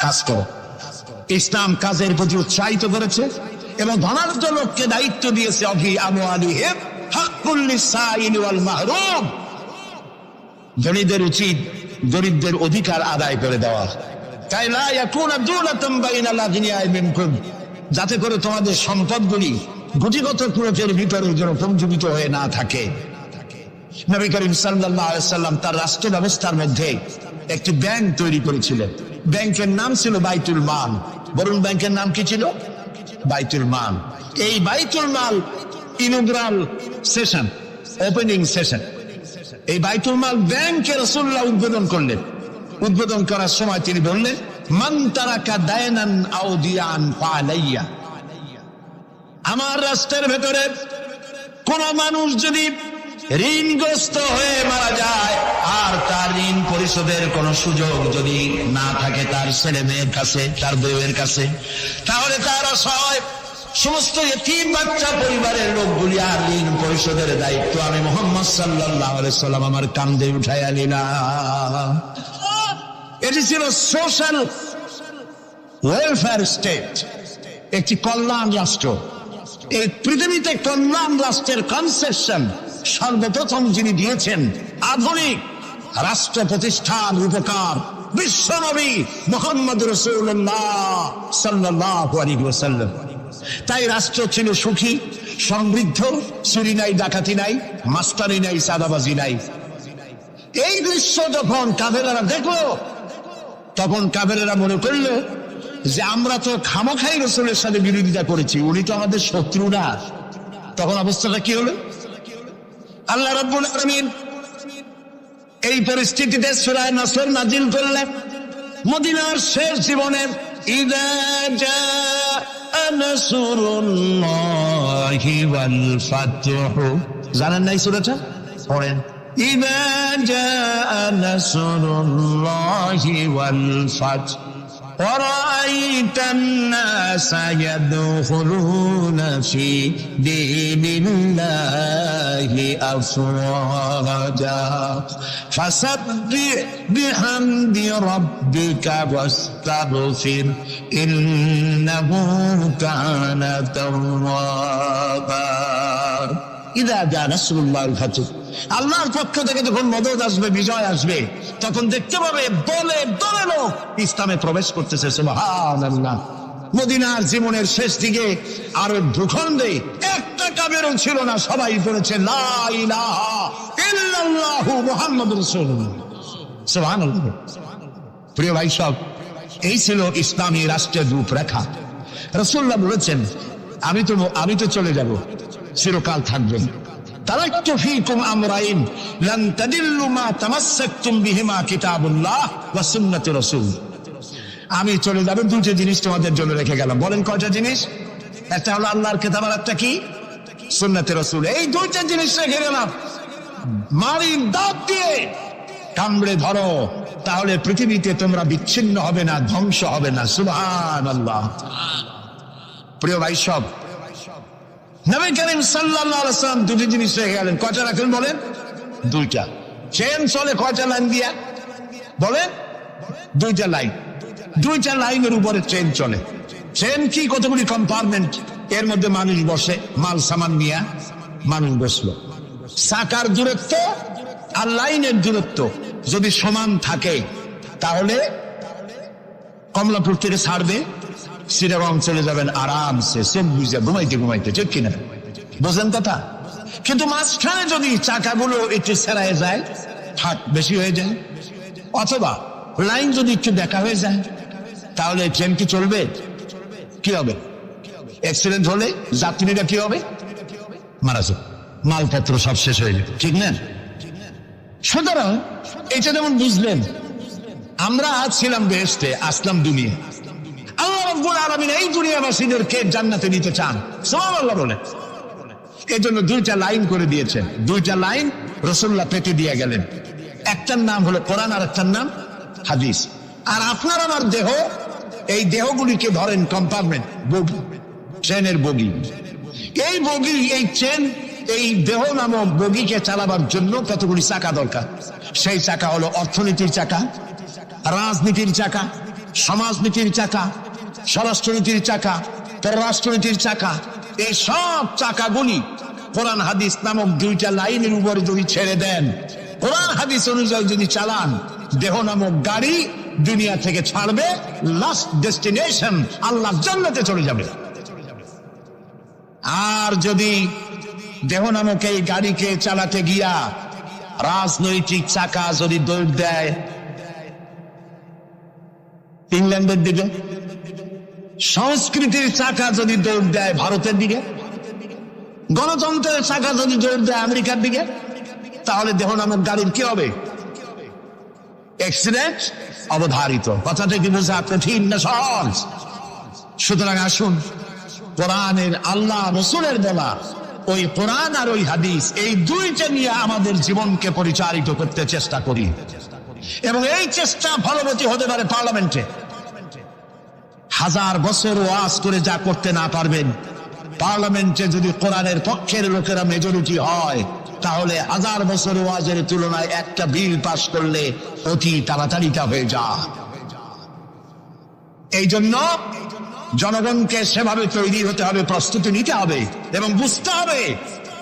কাজ করো। ইসলাম কাজের প্রতি উৎসাহিত করেছে এবং ধনাঢ্য লোককে দায়িত্ব দিয়েছে, অফি আমওয়ালিহিম হাক্কুল লিসাইল ওয়াল মাহরুম, ধনীদের উচিত গরিবদের অধিকার আদায় করে দেওয়া। কাই লা ইয়াকুনা দুলাতাম বাইনাল আগনিয়াই মিনকুম, যাতে করে তোমাদের সম্পদগুলি গুটিগত প্রয়োগের ভিতরে যেন পঞ্জীবিত হয়ে না থাকে। নবী করিম সাল্লাল্লাহু আলাইহি ওয়াসাল্লাম তার রাষ্ট্র ব্যবস্থার মধ্যে একটি ব্যাংক তৈরি করেছিলেন। ব্যাংকের নাম ছিল বাইতুল মাল। বলুন, ব্যাংকের নাম কি ছিল? বাইতুল মাল। এই বাইতুল মাল ইনগ্রাল সেশন, ওপেনিং সেশন, এই বাইতুল মাল ব্যাংকে রাসূলুল্লাহ উদ্বোধন করলেন। উদ্বোধন করার সময় তিনি বললেন, মান তারাকা দায়নান আও দিয়ান ফালাইয়া, আমার রাষ্ট্রের ভেতরে কোন মানুষ যদি ঋণগ্রস্ত হয়ে মারা যায় আর তার ঋণ পরিশোধের কোন সুযোগ যদি না থাকে তার ছেলে মেয়ের কাছে, তার বউয়ের কাছে, তাহলে তার অসহায় সমস্ত ইতিম বাচ্চা পরিবারের লোকগুলি আর ঋণ পরিশোধের দায়িত্ব আমি মুহাম্মদ সাল্লাল্লাহু আলাইহি সাল্লাম আমার কাঁধে উঠাইয়া নিলাম। এটি ছিল সোশ্যাল ওয়েলফেয়ার স্টেট, একটি কল্যাণ রাষ্ট্র। এই পৃথিবীতে কল্যাণ রাষ্ট্রের কনসেপশন সর্বপ্রথম যিনি দিয়েছেন, আধুনিক রাষ্ট্র প্রতিষ্ঠান রূপকার বিশ্বনবী মুহাম্মদ রাসূলুল্লাহ সাল্লাল্লাহু আলাইহি ওয়াসাল্লাম। তাই রাষ্ট্র ছিল সুখী, সমৃদ্ধ, চুরি নাই, ডাকাতি নাই, মাস্টারি নাই, চাঁদাবাজি নাই। এই দৃশ্য যখন কাফেরেরা দেখলো, তখন কাফেরেরা মনে করলো যে আমরা তো খামখাই রাসূলের সাথে বিরোধিতা করেছি, উনি তো আমাদের শত্রু না। তখন অবস্থাটা কি হলো? আল্লাহ রাব্বুল আলামিন এই পরিস্থিতিতে সূরা নাসর নাজিল করলেন। মদিনার শেষ জীবনের ইযা জাআ নাসরুল্লাহি ওয়াল ফাতহু, জানেন না এই সূরাটা? পড়েন। ইযা জাআ নাসরুল্লাহি ওয়াল ফাতহু ورأيت الناس يدخلون في دين الله أفواجا فسبح بحمد ربك واستغفر إنه كان توابا ইদা জা নাসরুল্লাহিল ফাতহ, আল্লাহর পক্ষ থেকে যখন মদদ আসবে, বিজয় আসবে, তখন দেখতে পাবে দলে দলে লোক ইসলামে প্রবেশ করতেছে। সুবহানাল্লাহ। মদিনার জীবনের শেষ দিকে আর ভূখণ্ডে একটা কাফেরও ছিল না, সবাই বলেছে লা ইলাহা ইল্লাল্লাহু মুহাম্মাদুর রাসূলুল্লাহ। সুবহানাল্লাহ। প্রিয় ভাই সব, এই ছিল ইসলামী রাষ্ট্রের রূপরেখা। রাসূলুল্লাহ বলেছেন আমি তো চলে যাব, চিরকাল থাকবেন। তারাকতু ফীকুম আমরাইন লান তাদিল্লু মা তামাসসাকতুম বিহিমা কিতাবুল্লাহ ওয়া সুন্নাতু রাসূল। আমি চলে যাব, দুটো জিনিস তোমাদের জন্য রেখে গেলাম। বলেন কয়টা জিনিস? একটা হলো আল্লাহর কিতাব, আর একটা কি? সুন্নাতে রাসূল। এই দুইটা জিনিস রেখে গেলাম। মারি দাঁত দিয়ে কামড়ে ধরো, তাহলে পৃথিবীতে তোমরা বিচ্ছিন্ন হবে না, ধ্বংস হবে না। সুবহানাল্লাহ। প্রিয় ভাই সব, নবী করিম সাল্লাল্লাহু আলাইহি ওয়াসাল্লাম দুটি জিনিস রেখে গেলেন। কয়টা রাখলেন বলেন? দুইটা। চেন চলে কয়টা লাইন দিয়া? বলেন। দুইটা লাইন। দুইটা লাইনের উপরে ট্রেন চলে। ট্রেন কি? কতগুলি কম্পার্টমেন্ট, এর মধ্যে মানুষ বসে, মাল সামান নিয়ে মানুষ বসলো। চাকার দূরত্ব আর লাইনের দূরত্ব যদি সমান থাকে, তাহলে কমলাপুর থেকে ছাড়বে, চিটাগং চলে যাবেন আরামসে, চোখ বুঝে ঘুমাইতে ঘুমাইতে। ঠিক কিনা? বোঝেন কথা? কিন্তু মাঝখানে যদি চাকাগুলো একটু ছেড়ায় যায়, ফাঁক বেশি হয়ে যায়, অথবা লাইন যদি একটু দেখা হয়ে যায়, তাহলে ট্রেন কি চলবে? কি হবে? অ্যাক্সিডেন্ট হলে যাত্রীরা কি হবে? মারা যাবে, মালপত্র সব শেষ হয়ে যাবে। ঠিক না? সুতরাং এটা যেমন বুঝলেন, আমরা ছিলাম বেহেশতে, আসলাম দুনিয়া। আল্লাহ রাব্বুল আলামিন এই দুনিয়াবাসীদেরকে জান্নাতে নিতে চান। সুবহানাল্লাহ বলে। এই জন্য দুইটা লাইন করে দিয়েছেন। দুইটা লাইন রাসূলুল্লাহ পেতে দিয়ে গেলেন। একটার নাম হলো কোরআন, আর একটার নাম হাদিস। আর আপনার আমার দেহ, এই দেহগুলিকে ধরেন কম্পার্টমেন্ট, বগি, ট্রেনের বগি। এই বগি, এই ট্রেন, এই দেহ নামক বগিকে চালাবার জন্য কতগুলি চাকা দরকার। সেই চাকা হলো অর্থনীতির চাকা, রাজনীতির চাকা, সমাজনীতির চাকা, স্বরাষ্ট্রনীতির চাকা, পররাষ্ট্রনীতির চাকা। এই সব চাকাগুলি কোরআন হাদিস নামক দুইটা লাইনের উপরে যদি ছেড়ে দেন, কোরআন হাদিস অনুযায়ী যদি চালান, দেহ নামক গাড়ি দুনিয়া থেকে ছাড়বে, লাস্ট ডেস্টিনেশন আল্লাহর জান্নাতে চলে যাবে। আর যদি দেহ নামক এই গাড়িকে চালাতে গিয়া রাজনৈতিক চাকা যদি দৌড় দেয় ইংল্যান্ডের দিকে, সংস্কৃতির চাকা যদি দৌড় দেয় ভারতের দিকে, গণতন্ত্রের চাকা যদি দৌড় দেয় আমেরিকার দিকে, তাহলে দেহ নামক গাড়ির কি হবে? অ্যাক্সিডেন্ট অবধারিত। কথাটা কি বোঝা কঠিন না সহজ? সুতরাং আসুন, কোরআনের, আল্লাহ রসুলের বলা ওই কোরআন আর ওই হাদিস, এই দুইটা নিয়ে আমাদের জীবনকে পরিচালিত করতে চেষ্টা করি। এবং এই চেষ্টা ফলবতী হতে পারে পার্লামেন্টে। 1000 বছর ওয়াজ করে যা করতে না পারবেন, পার্লামেন্টে যদি কোরআনের পক্ষের লোকেরা মেজরিটি হয়, তাহলে 1000 বছর ওয়াজের তুলনায় একটা বিল পাস করলে অতি তাড়াতাড়িটা হয়ে যায়। এই জন্য জনগণকে সেভাবে তৈরি হতে হবে, প্রস্তুতি নিতে হবে এবং বুঝতে হবে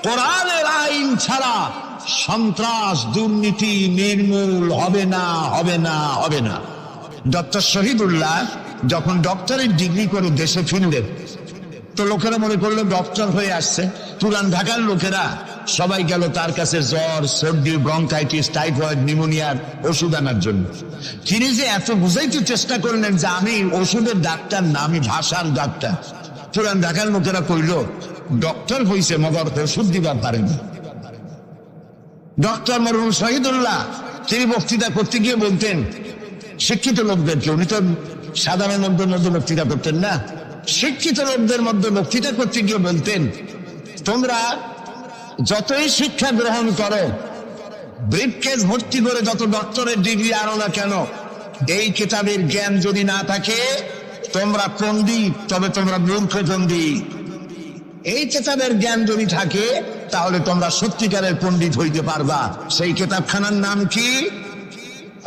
কোরআনের আইন ছাড়া সন্ত্রাস, দুর্নীতি নির্মূল হবে না, হবে না, হবে না। ডক্টর শহীদুল্লাহ যখন ডক্টরেট ডিগ্রি করে দেশে ফিরলেন, তো লোকেরা মনে করলো ডক্টর হয়ে আসছে। পুরান ঢাকার লোকেরা সবাই গেল তার কাছে জ্বর, সর্দি, ব্রঙ্কাইটিস, টাইফয়েড, নিউমোনিয়ার ওষুধ আনার জন্য। তিনি যে এত বুঝাইতে চেষ্টা করলেন যে আমি ওষুধের ডাক্তার না, আমি ভাষার ডাক্তার। পুরান ঢাকার লোকেরা কইল ডক্টর হইছে মগর ওষুধ দিবার পারেনি। ডক্টর মরহুম শহীদুল্লাহ তিনি বক্তৃতা করতে গিয়ে বলতেন শিক্ষিত লোকদেরকে, উনি তো সাধারণ লোকদের মধ্যে বক্তৃতা করতেন না, শিক্ষিত লোকদের মধ্যে বক্তৃতা করতে গিয়ে বলতেন তোমরা যতই শিক্ষা গ্রহণ করো, ব্রিফকেস ভর্তি করে যত ডক্টরের ডিগ্রি আনো না কেন, এই কিতাবের জ্ঞান যদি না থাকে তোমরা পণ্ডিত, তবে তোমরা মূর্খ পণ্ডিত। এই কিতাবের জ্ঞান যদি থাকে তাহলে তোমরা সত্যিকারের পণ্ডিত হইতে পারবা। সেই কিতাবখানার নাম কি?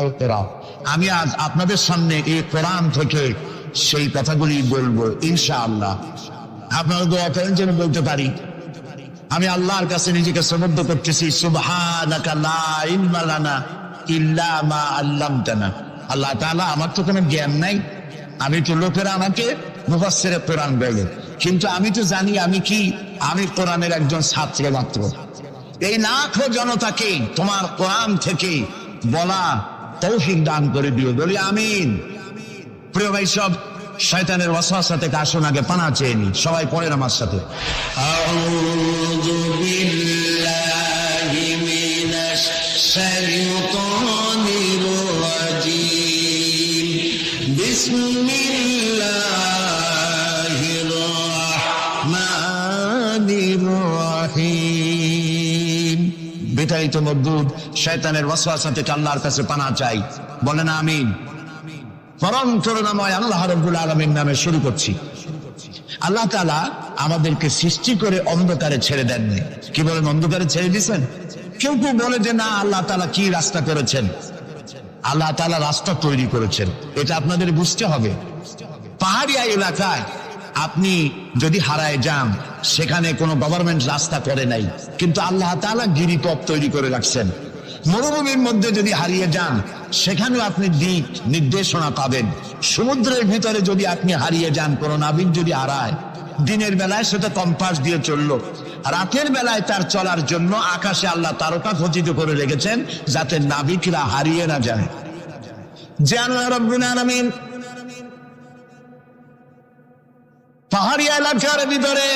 আল কোরআন। আমি আজ আপনাদের সামনে এই কোরআন থেকে সেই কথাগুলি বলবো ইনশাআল্লাহ। আপনারা দোয়া করেন যেন বলতে পারি। আমি আল্লাহর কাছে নিজেকে সমর্থ করতেছি, সুবহানাকা লা ইলমা লানা ইল্লা মা আল্লামতানা। আল্লাহ তাআলা, আমার তো কোনো জ্ঞান নাই, আমি তো লোকেরা আমাকে মুফাসসিরে কোরআন বলে, কিন্তু আমি তো জানি আমি কি, আমি কোরআনের একজন ছাত্র মাত্র। এই লাখো জনতাকে তোমার কোরআন থেকে বলা তৌফিক দান করে দিও, বলি আমিন। প্রিয় ভাই সব, শয়তানের ওয়াসওয়াসা থেকে আসুন আগে পানা চেয়ে নি। সবাই পড়েন আমার সাথে, আউযু বিল্লাহি মিনাশ শাইতানির রাজিম, বিসমিল্লাহির রাহমানির রাহিম। বিতাড়িত মরদুদ শয়তানের ওয়াসওয়াসা থেকে আল্লাহর কাছে পানা চাই, বলেন আমিন। পরম করুণাময় আল্লাহ রাব্বুল আলামিন নামে শুরু করছি। আল্লাহ তাআলা আমাদেরকে সৃষ্টি করে অন্ধকারে ছেড়ে দেননি। কি বলেন, অন্ধকারে ছেড়ে দিয়েছেন? কেউ কেউ বলে যে না, আল্লাহ তাআলা কি রাস্তা করেছেন? আল্লাহ তাআলা রাস্তা তৈরি করেছেন, এটা আপনাদের বুঝতে হবে। পাহাড়ি এলাকায় আপনি যদি হারায় যান, সেখানে কোনো গভর্নমেন্ট রাস্তা করে নাই, কিন্তু আল্লাহ তাআলা গিরিপথ তৈরি করে রাখছেন। মরুভূমির মধ্যে যদি হারিয়ে যান, সেখানেও আপনি দিক নির্দেশনা পাবেন। সমুদ্রের ভিতরে যদি আপনি হারিয়ে যান, কোন নাবিক যদি হারায়, দিনের বেলায় সেটা কম্পাস দিয়ে চললো, রাতের বেলায় তার চলার জন্য আকাশে আল্লাহ তারকা খচিত করে রেখেছেন, যাতে নাবিকরা হারিয়ে না যায়। যে আল্লাহ রাব্বুল আলামিন পাহাড়ি এলাকার ভিতরে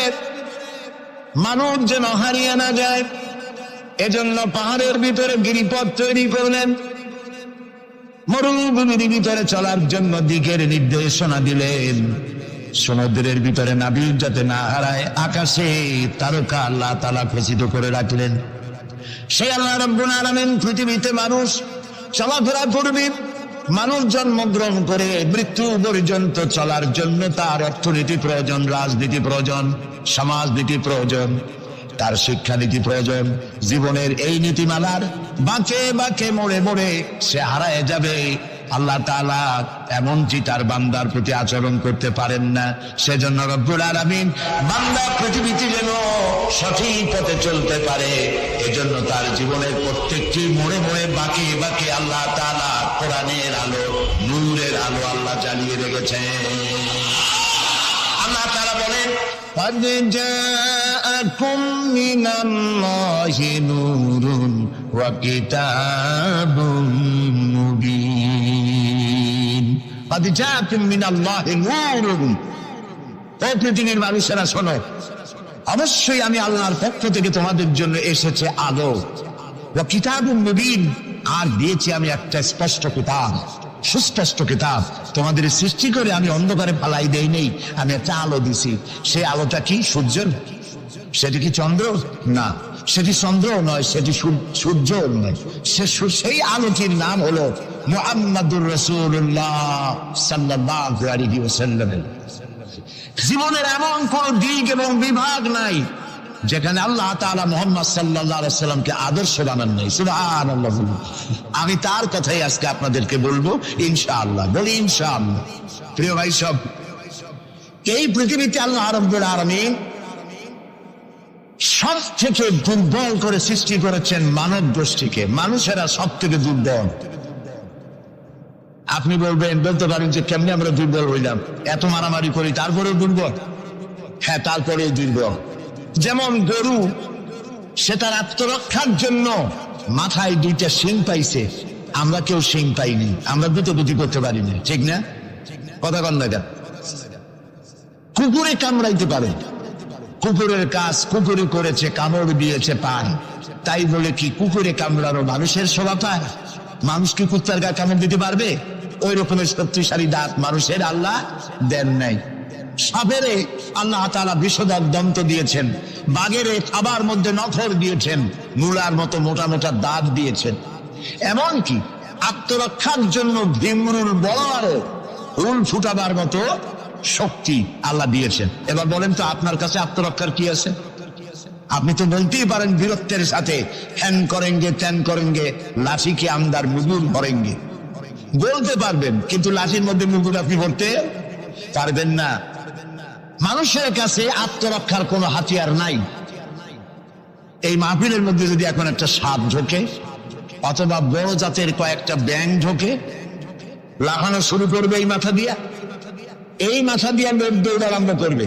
মানুষ যেন হারিয়ে না যায়, এজন্য পাহাড়ের ভিতরে গিরিপথ তৈরি করলেন। মরুভূমির ভিতরে চলার জন্য দিকের নির্দেশনা দিলেন। সমুদ্রের ভিতরে নাবিক যাতে না হারায়, আকাশে তারকা আল্লাহ তাআলা খচিত করে রাখলেন। সেই আল্লাহ রাব্বুল আলামিন পৃথিবীতে মানুষ চলাফেরা করবে, মানুষ জন্মগ্রহণ করে মৃত্যু পর্যন্ত চলার জন্য তার অর্থনীতি প্রয়োজন, রাজনীতি প্রয়োজন, সমাজনীতি প্রয়োজন, তার শিক্ষানীতি প্রয়োজন। জীবনের এই নীতিমালার বাঁকে বাঁকে মোড়ে মোড়ে সে হারায় যাবে। আল্লাহ তাআলা এমনকি তার বান্দার প্রতি আচরণ করতে পারেন না। সেজন্য রব্বুল আলামিন বান্দা পৃথিবীতে যেন সঠিক পথে চলতে পারে, এজন্য তার জীবনের প্রত্যেকটি মোড়ে মোড়ে বাঁকে বাঁকে আল্লাহ তাআলা কোরআনের আলো, নূরের আলো আল্লাহ জ্বালিয়ে রেখেছেন। আল্লাহ তাআলা বলেন, قد جاءكم من الله نور وكتاب مبين قد جاءكم من الله نور। ও পৃথিবীর মানুষেরা শোনো, অবশ্যই আমি আল্লাহর পক্ষ থেকে তোমাদের জন্য এসেছে আলো, ওয়া কিতাবুম মুবিন, আর দিয়েছি আমি একটা স্পষ্ট কিতাব, সুস্পষ্ট কিতাব। তোমাদের সৃষ্টি করে আমি অন্ধকারে ফালাই দেই নেই, আমি একটা আলো দিছি। সেই আলোটা কি? সূর্য? সেটি কি চন্দ্র? না, সেটি চন্দ্র নয়, সেটি সূর্য নয়। সেই আলোটির নাম হলো মুহাম্মাদুর রাসূলুল্লাহ সাল্লাল্লাহু আলাইহি ওয়াসাল্লাম। জীবনের এমন কোন দিক এবং বিভাগ নাই যেখানে আল্লাহ তাআলা মুহাম্মদ সাল্লাল্লাহু আলাইহি ওয়াসাল্লামকে আদর্শ বানান নাই। সুবহানাল্লাহ। আমি তার কথাই আজকে আপনাদেরকে বলবো ইনশাআল্লাহ। বলি ইনশাআল্লাহ। প্রিয় ভাই সব, এই পৃথিবীতে আল্লাহ রাব্বুল আলামিন সব থেকে দুর্বল করে সৃষ্টি করেছেন মানব গোষ্ঠীকে। মানুষেরা সব থেকে দুর্বল। আপনি বলবেন, বলতে পারেন যে কেমনে আমরা দুর্বল হইলাম, এত মারামারি করি তারপরেও দুর্বল? হ্যাঁ তারপরেও দুর্বল। যেমন গরু, সে তার আত্মরক্ষার জন্য মাথায় 2টা শিং পাইছে, আমরা কেউ শিং পাইনি, আমরা দুটি করতে পারিনি, ঠিক না? কথা কন না। কুকুরে কামড়াইতে পারে, কুকুরের কাজ কুকুরে করেছে, কামড় দিয়েছে পান, তাই বলে কি কুকুরে কামড়ানো মানুষের স্বভাব? মানুষ কি কুত্তার গায়ে কামড় দিতে পারবে? ওই রকমের শক্তিশালী দাঁত মানুষের আল্লাহ দেন নাই। সাপেরে আল্লাহ তাআলা বিষধর দন্ত দিয়েছেন, বাঘের খাবার মধ্যে নখর দিয়েছেন, মূলার মতো মোটা মোটা দাঁত দিয়েছেন। এমনকি আত্মরক্ষার জন্য ভীমরুল বড় রুল ফুটাবার মতো শক্তি আল্লাহ দিয়েছেন। এবার বলেন তো আপনার কাছে আত্মরক্ষার কি আছে? আপনি তো বলতেই পারেন বীরত্বের সাথে, হ্যান করেঙ্গে ত্যান করেঙ্গে, লাঠি কে আমদার মুগুর ভরেঙ্গে, বলতে পারবেন, কিন্তু লাঠির মধ্যে মুগুর আপনি ভরতে পারবেন না। মানুষের কাছে আত্মরক্ষার কোনো হাতিয়ার নাই। এই মাহফিলের মধ্যে যদি এখন একটা সাপ ঢোকে অথবা বড় জাতের কয়েকটা ব্যাঙ ঢোকে, লাগানো শুরু করবে এই মাথা দিয়া, এই মাথা দিয়ে লোক দৌড় আরম্ভ করবে।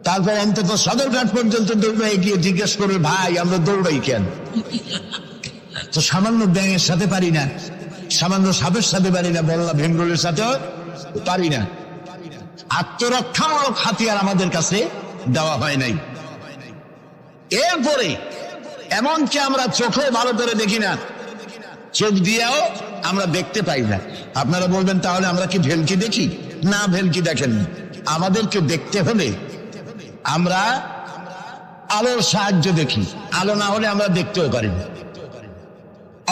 তারপর অন্তত সদরঘাট পর্যন্ত দৌড়াই গিয়ে জিজ্ঞেস করবে, ভাই আমরা দৌড়াই কেন? তো সামান্য ব্যাঙের সাথে পারি না, সামান্য সাপের সাথে পারি না, বললা ভীমরুলের সাথেও পারি না। আত্মরক্ষামূলক হাতিয়ার আমাদের কাছে দেওয়া হয় নাই। এরপরে এমনকি আমরা চোখে ভালো করে দেখি না, চোখ দিয়েও আমরা দেখতে পাই না। আপনারা বলবেন তাহলে আমরা কি ভেলকি দেখি? না, ভেলকি দেখেন। আমাদেরকে দেখতে হলে আমরা আলোর সাহায্য দেখি, আলো না হলে আমরা দেখতেও পারি না।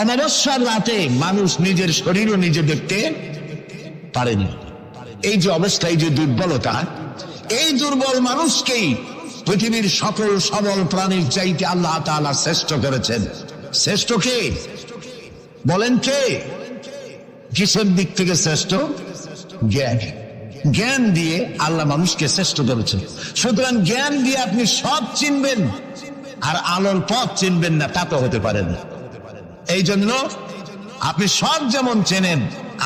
অমাবস্যার রাতে মানুষ নিজের শরীরও নিজে দেখতে পারেনি। এই যে অবস্থা, এই যে দুর্বলতা, এই দুর্বল মানুষকেই পৃথিবীর সকল সবল প্রাণীর চাইতে আল্লাহ তাআলা শ্রেষ্ঠ করেছেন। শ্রেষ্ঠ কে বলেন? কে? কিসের দিক থেকে শ্রেষ্ঠ? জ্ঞান। জ্ঞান দিয়ে আল্লাহ মানুষকে শ্রেষ্ঠ করেছেন। সুতরাং জ্ঞান দিয়ে আপনি সব চিনবেন, আর আলোর পথ চিনবেন না, তা তো হতে পারে না। এই জন্য আপনি সব যেমন চেনেন,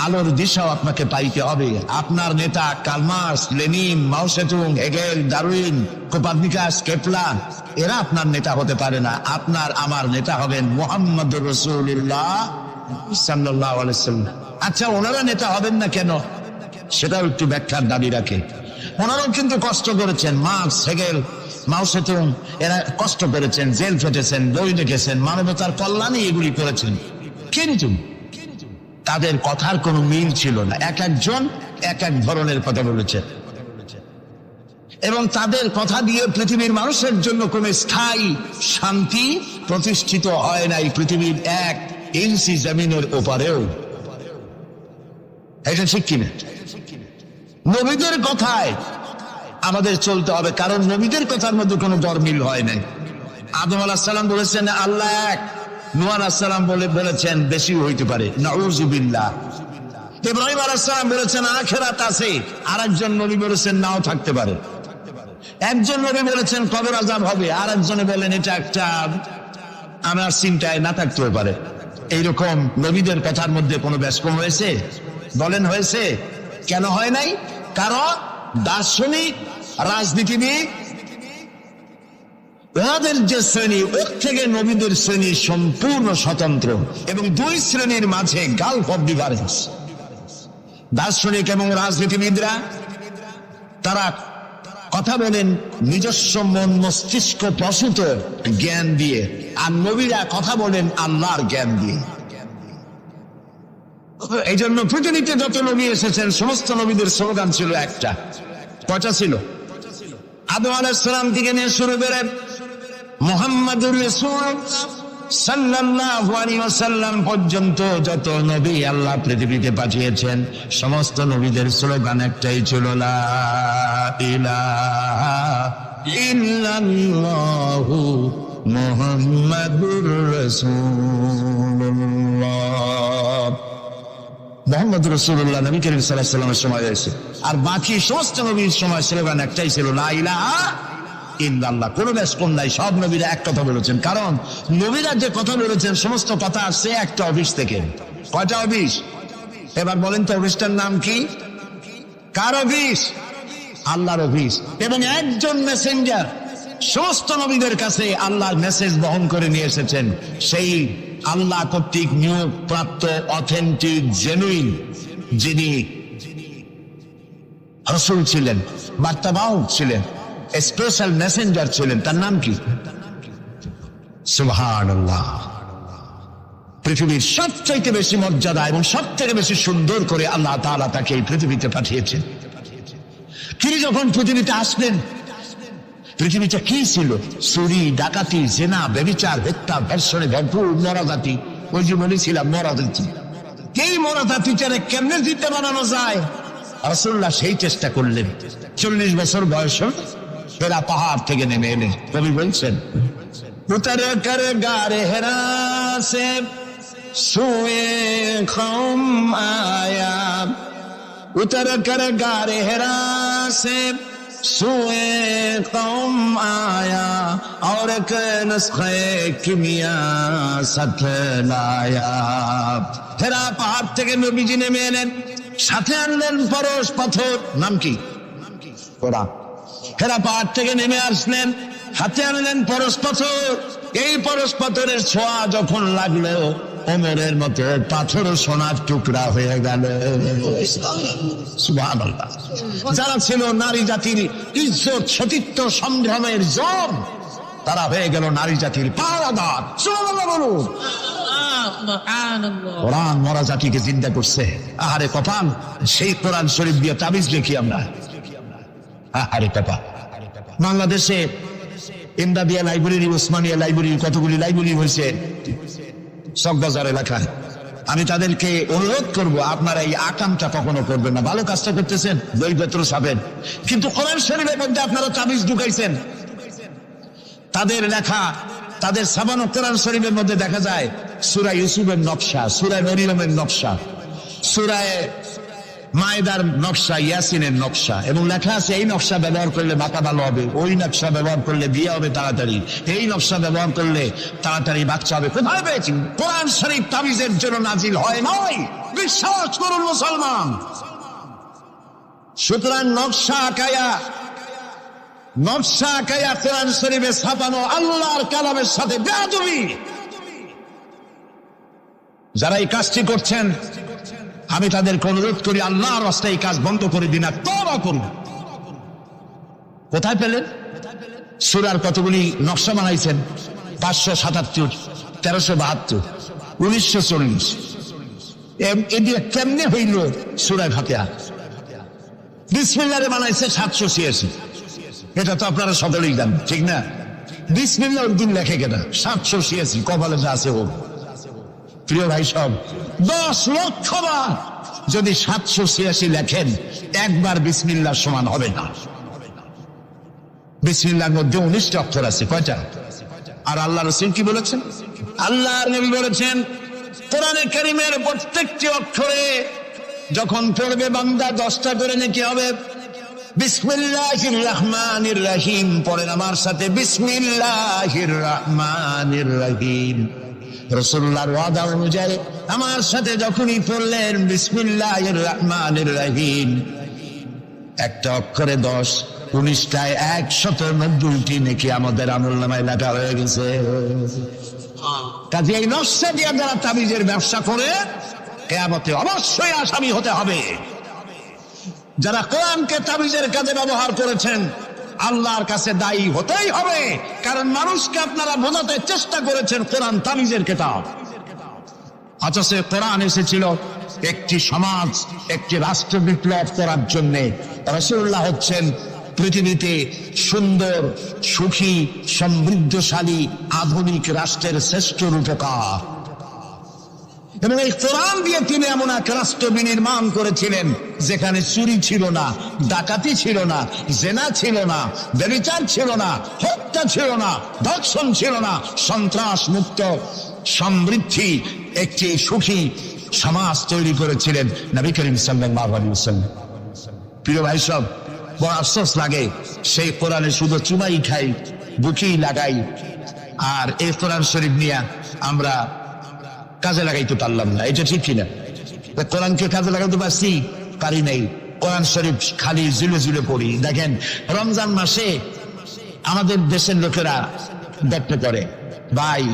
আলোর দিশাও আপনাকে পাইতে হবে। আপনার নেতা Karl Marx, Lenin, Mao Tsetung, Hegel, Darwin, Copernicus, Kepler, এরা আপনার নেতা হতে পারে না। আপনার আমার নেতা হবেন মুহাম্মদুর রাসূলুল্লাহ সাল্লাল্লাহু আলাইহি ওয়াসাল্লাম। আচ্ছা, ওনারা নেতা হবেন না কেন? সেটাও একটু ব্যাখ্যার দাবি রাখে। ওনারাও কিন্তু কষ্ট করেছেন, মার্কস, হেগেল, মাও সেতুং, এরা কষ্ট করেছেন, জেল খেটেছেন, বই লিখেছেন, মানবতার কল্যাণে এগুলি করেছেন, কিন্তু তাদের কথার কোনো মিল ছিল না। এক একজন এক এক ধরনের কথা বলেছেন, এবং তাদের কথা দিয়ে পৃথিবীর মানুষের জন্য কোনো স্থায়ী শান্তি প্রতিষ্ঠিত হয় নাই পৃথিবীর 1 ইঞ্চি জমিনের ওপারেও। এটা ঠিক কিনা? নবীদের কথায় আমাদের চলতে হবে, কারণ নবীদের কথার মধ্যে কোনো দরমিল হয় নাই। আদম আলাইহিস সালাম বলেছেন আল্লাহ এক, নূহ আলাইহিস সালাম বলেছেন বেশি হইতে পারে, নাউযুবিল্লাহ। ইব্রাহিম আলাইহিস সালাম বলেছেন আখিরাত আছে, আরেকজন নবী বলেছেন নাও থাকতে পারে। একজন নবী বলেছেন কবর আযাব হবে, আরেকজনে বলেন এটা একটা আমার চিন্তায় না থাকতেও পারে। এইরকম নবীদের কথার মধ্যে কোনো ব্যাসকম হয়েছে? বলেন হয়েছে? কেন হয় নাই? কারণ দার্শনিক, রাজনীতিবিদ, ওদের যে শ্রেণী, ওর থেকে নবীদের শ্রেণী সম্পূর্ণ স্বতন্ত্র, এবং 2 শ্রেণীর মাঝে গালফ অফ ডিফারেন্স। দার্শনিক এবং রাজনীতিবিদরা তারা কথা বলেন নিজস্ব মন মস্তিষ্ক প্রসূত জ্ঞান দিয়ে, আর নবীরা কথা বলেন আল্লাহর জ্ঞান দিয়ে। এই জন্য পৃথিবীতে যত নবী এসেছেন সমস্ত নবীদের স্লোগান ছিল একটা। কয়টা ছিল? আদম আলাইহিস সালাম থেকে নিয়ে শুরু করে মুহাম্মাদুর রাসূল সাল্লাল্লাহু আলাইহি ওয়াসাল্লাম পর্যন্ত যত নবী আল্লাহ পৃথিবীতে পাঠিয়েছেন সমস্ত নবীদের স্লোগান একটাই ছিল, লা ইলাহা ইল্লাল্লাহু মুহাম্মাদুর রাসূলুল্লাহ। মুহাম্মদুর রাসূলুল্লাহ নবী করিম সাল্লাল্লাহু আলাইহি ওয়াসাল্লামের সময় হয়েছে, আর বাকি সমস্ত নবীর সময় স্লোগান একটাই ছিল, লা ইলাহা ইল্লাল্লাহ। কোনো ব্যাসকম নাই, সব নবীরা এক কথা বলেছেন। কারণ নবীরা যে কথা বলেছেন সমস্ত কথা আসছে একটা অফিস থেকে। কয়টা অফিস? এবার বলেন তো অফিসটার নাম কি? কার অফিস? আল্লাহর অফিস এবং একজন মেসেঞ্জার সমস্ত নবীদের কাছে আল্লাহর মেসেজ বহন করে নিয়ে এসেছেন, সেই আল্লাহ কর্তৃক নিয়োগ প্রাপ্ত অথেন্টিক জেনুইন যিনি রাসূল ছিলেন, বার্তাবাহক ছিলেন, স্পেশাল মেসেঞ্জার ছিলেন, তার নাম কি? সুবহানাল্লাহ। পৃথিবীর সবচাইতে বেশি মর্যাদা এবং সব থেকে বেশি সুন্দর করে আল্লাহ তাআলা তাকে এই পৃথিবীতে পাঠিয়েছেন। তিনি যখন পৃথিবীতে আসলেন, পৃথিবীটা কি ছিল? চুরি, ডাকাতি, জেনা, ব্যভিচার, হত্যা, ধর্ষণে ভরপুর মরাজাতি। ওই যে বলেছিলাম মরাজাতি, এই মরাজাতিটারে কেমনে জিতে বানানো যায়, রাসূলুল্লাহ সেই চেষ্টা করলেন। 40 বছর বয়স এরা পাহাড় থেকে নেমে এলেন। কবি বলছেন, উতর কর গারে হেরা সে সুয়ে কওম আয়া, উতর কর গারে হেরা সে সুয়ে কওম আয়া, और एक नुस्खे किमिया साथ लाया। হেরা পাহাড় থেকে নবীজি নেমে এলেন, সাথে আনলেন পরশ পাথর। নাম কি? কোরআন। হেরা পাহাড় থেকে নেমে আসলেন, হাতে আনলেন পরশ পাথর। এই পরশ পাথরের ছোঁয়া যখন লাগলো, ওমরের মতো পাথর সোনার টুকরা হয়ে গেল। সুবহানাল্লাহ। যারা ছিল নারী জাতির ইজ্জত, সতীত্ব, সংগ্রামের জম, তারা হয়ে গেল নারী জাতির পাহারাদার। সুবহানাল্লাহ বলুন। কোরআন মরা জাতিকে জিন্দা করছে। আহারে কপাল, সেই কোরআন শরীফ দিয়ে তাবিজ লিখি আমরা। আহারে কপাল। বাংলাদেশে ইমদাদিয়া লাইব্রেরি, ওসমানিয়া লাইব্রেরি, কতগুলি লাইব্রেরি হয়েছে চকবাজার এলাকায়। আমি তাদেরকে অনুরোধ করব, আপনারা এই আকামটা কখনো করবেন না। ভালো কাজটা করতেছেন, বইপত্র ছাপেন, কিন্তু কোরআন শরীফের মধ্যে আপনারা তাবিজ ঢুকাইছেন। তাদের লেখা, তাদের ছাপানো কোরআন শরীফের মধ্যে দেখা যায় সূরা ইউসুফের নকশা, সূরা মরিয়মের নকশা, সূরা মায়েদার নকশা, ইয়াসিনের নকশা, এবং লেখা আছে এই নকশা ব্যবহার করলে মাথা ভালো হবে, ওই নকশা ব্যবহার করলে বিয়ে হবে তাড়াতাড়ি, এই নকশা ব্যবহার করলে তাড়াতাড়ি বাচ্চা হবে। কোথায় পেয়েছি? কোরআন শরীফ তাবিজের জন্য নাজিল হয় নয়, বিশ্বাস করুন মুসলমান। সুতরাং নকশা আঁকায়া কোরআন শরীফে ছাপানো আল্লাহর কালামের সাথে বেয়াদবি। যারা এই কাজটি করছেন, আমি তাদেরকে অনুরোধ করি, আল্লাহর রাস্তায় এই কাজ বন্ধ করে দিন, আর তওবা করুন। কোথায় পেলেন? সূরার কতগুলি নকশা বানাইছেন, 577, 1372, 1940। এদিকে কেমনে হইল সূরা ফাতিহা? বিসমিল্লাহরে বানাইছে 786। এটা তো আপনারা সকলেই জানেন, ঠিক না? বিসমিল্লাহ উদ্দিন লেখে কেনা 786, কপালে যা আছে হোক। প্রিয় ভাই সব, 10 লক্ষ বার যদি 786 লেখেন, একবার বিসমিল্লাহ সমান হবে না। বিসমিল্লাহর মধ্যে 19টা অক্ষর আছে। কয়টা? আর আল্লাহ রাসূল কি বলেছেন? আল্লাহর নবী বলেছেন, কোরআনে কারীমের প্রত্যেকটি অক্ষরে যখন পড়বে বান্দা 10টা করে নেকি হবে। বিসমিল্লাহির রহমানির রহিম পড়েন আমার সাথে, বিসমিল্লাহির রহমানির রহিম। রাসূলুল্লাহর ওয়াদা অনুযায়ী আমার সাথে যখনই পড়লেন বিসমিল্লাহির রহমানির রহিম, একটা অক্ষরে 10, 19টায় 190টি নেকি আমাদের আমলনামায় লেখা হয়ে গেছে। কাজে এই নকশা দিয়ে যারা তাবিজের ব্যবসা করে, কিয়ামতে অবশ্যই আসামি হতে হবে। যারা কোরআনকে তাবিজের কাজে ব্যবহার করেছেন, আল্লাহর কাছে দায়ী হতেই হবে। কারণ মানুষকে আপনারা বোঝাতে চেষ্টা করেছেন কোরআন তাবিজের কিতাব, অথচ কোরআন এসেছিল একটি সমাজ, একটি রাষ্ট্র বিপ্লব করার জন্য। রাসূলুল্লাহ হচ্ছেন পৃথিবীতে সুন্দর, সুখী, সমৃদ্ধশালী আধুনিক রাষ্ট্রের শ্রেষ্ঠ রূপকার। এবং এই কোরআন দিয়ে তিনি এমন এক রাষ্ট্র বিনির্মাণ করেছিলেন যেখানে চুরি ছিল না, ডাকাতি ছিল না, জেনা ছিল না, ব্যভিচার ছিল না, হত্যা ছিল না, ধর্ষণ ছিল না, সন্ত্রাস মুক্ত সমৃদ্ধি একটি সুখী সমাজ তৈরি করেছিলেন নবী করিম সাল্লাল্লাহু আলাইহি ওয়াসাল্লাম। প্রিয় ভাই সব, বড় আফসোস লাগে, সেই কোরআনে শুধু চুমাই খাই, বুকেই লাগাই, আর এই কোরআন শরীফ নিয়ে আমরা কাজে লাগাইতে পারলাম না। এটা ঠিক কিনা? কোরআনকে কাজে লাগাতে পারছি? পারি নাই। কোরআন শরীফ খালি ঝুলে ঝুলে পড়ি। দেখেন রমজান মাসে আমাদের দেশের লোকেরা দেখতে করে, ভাই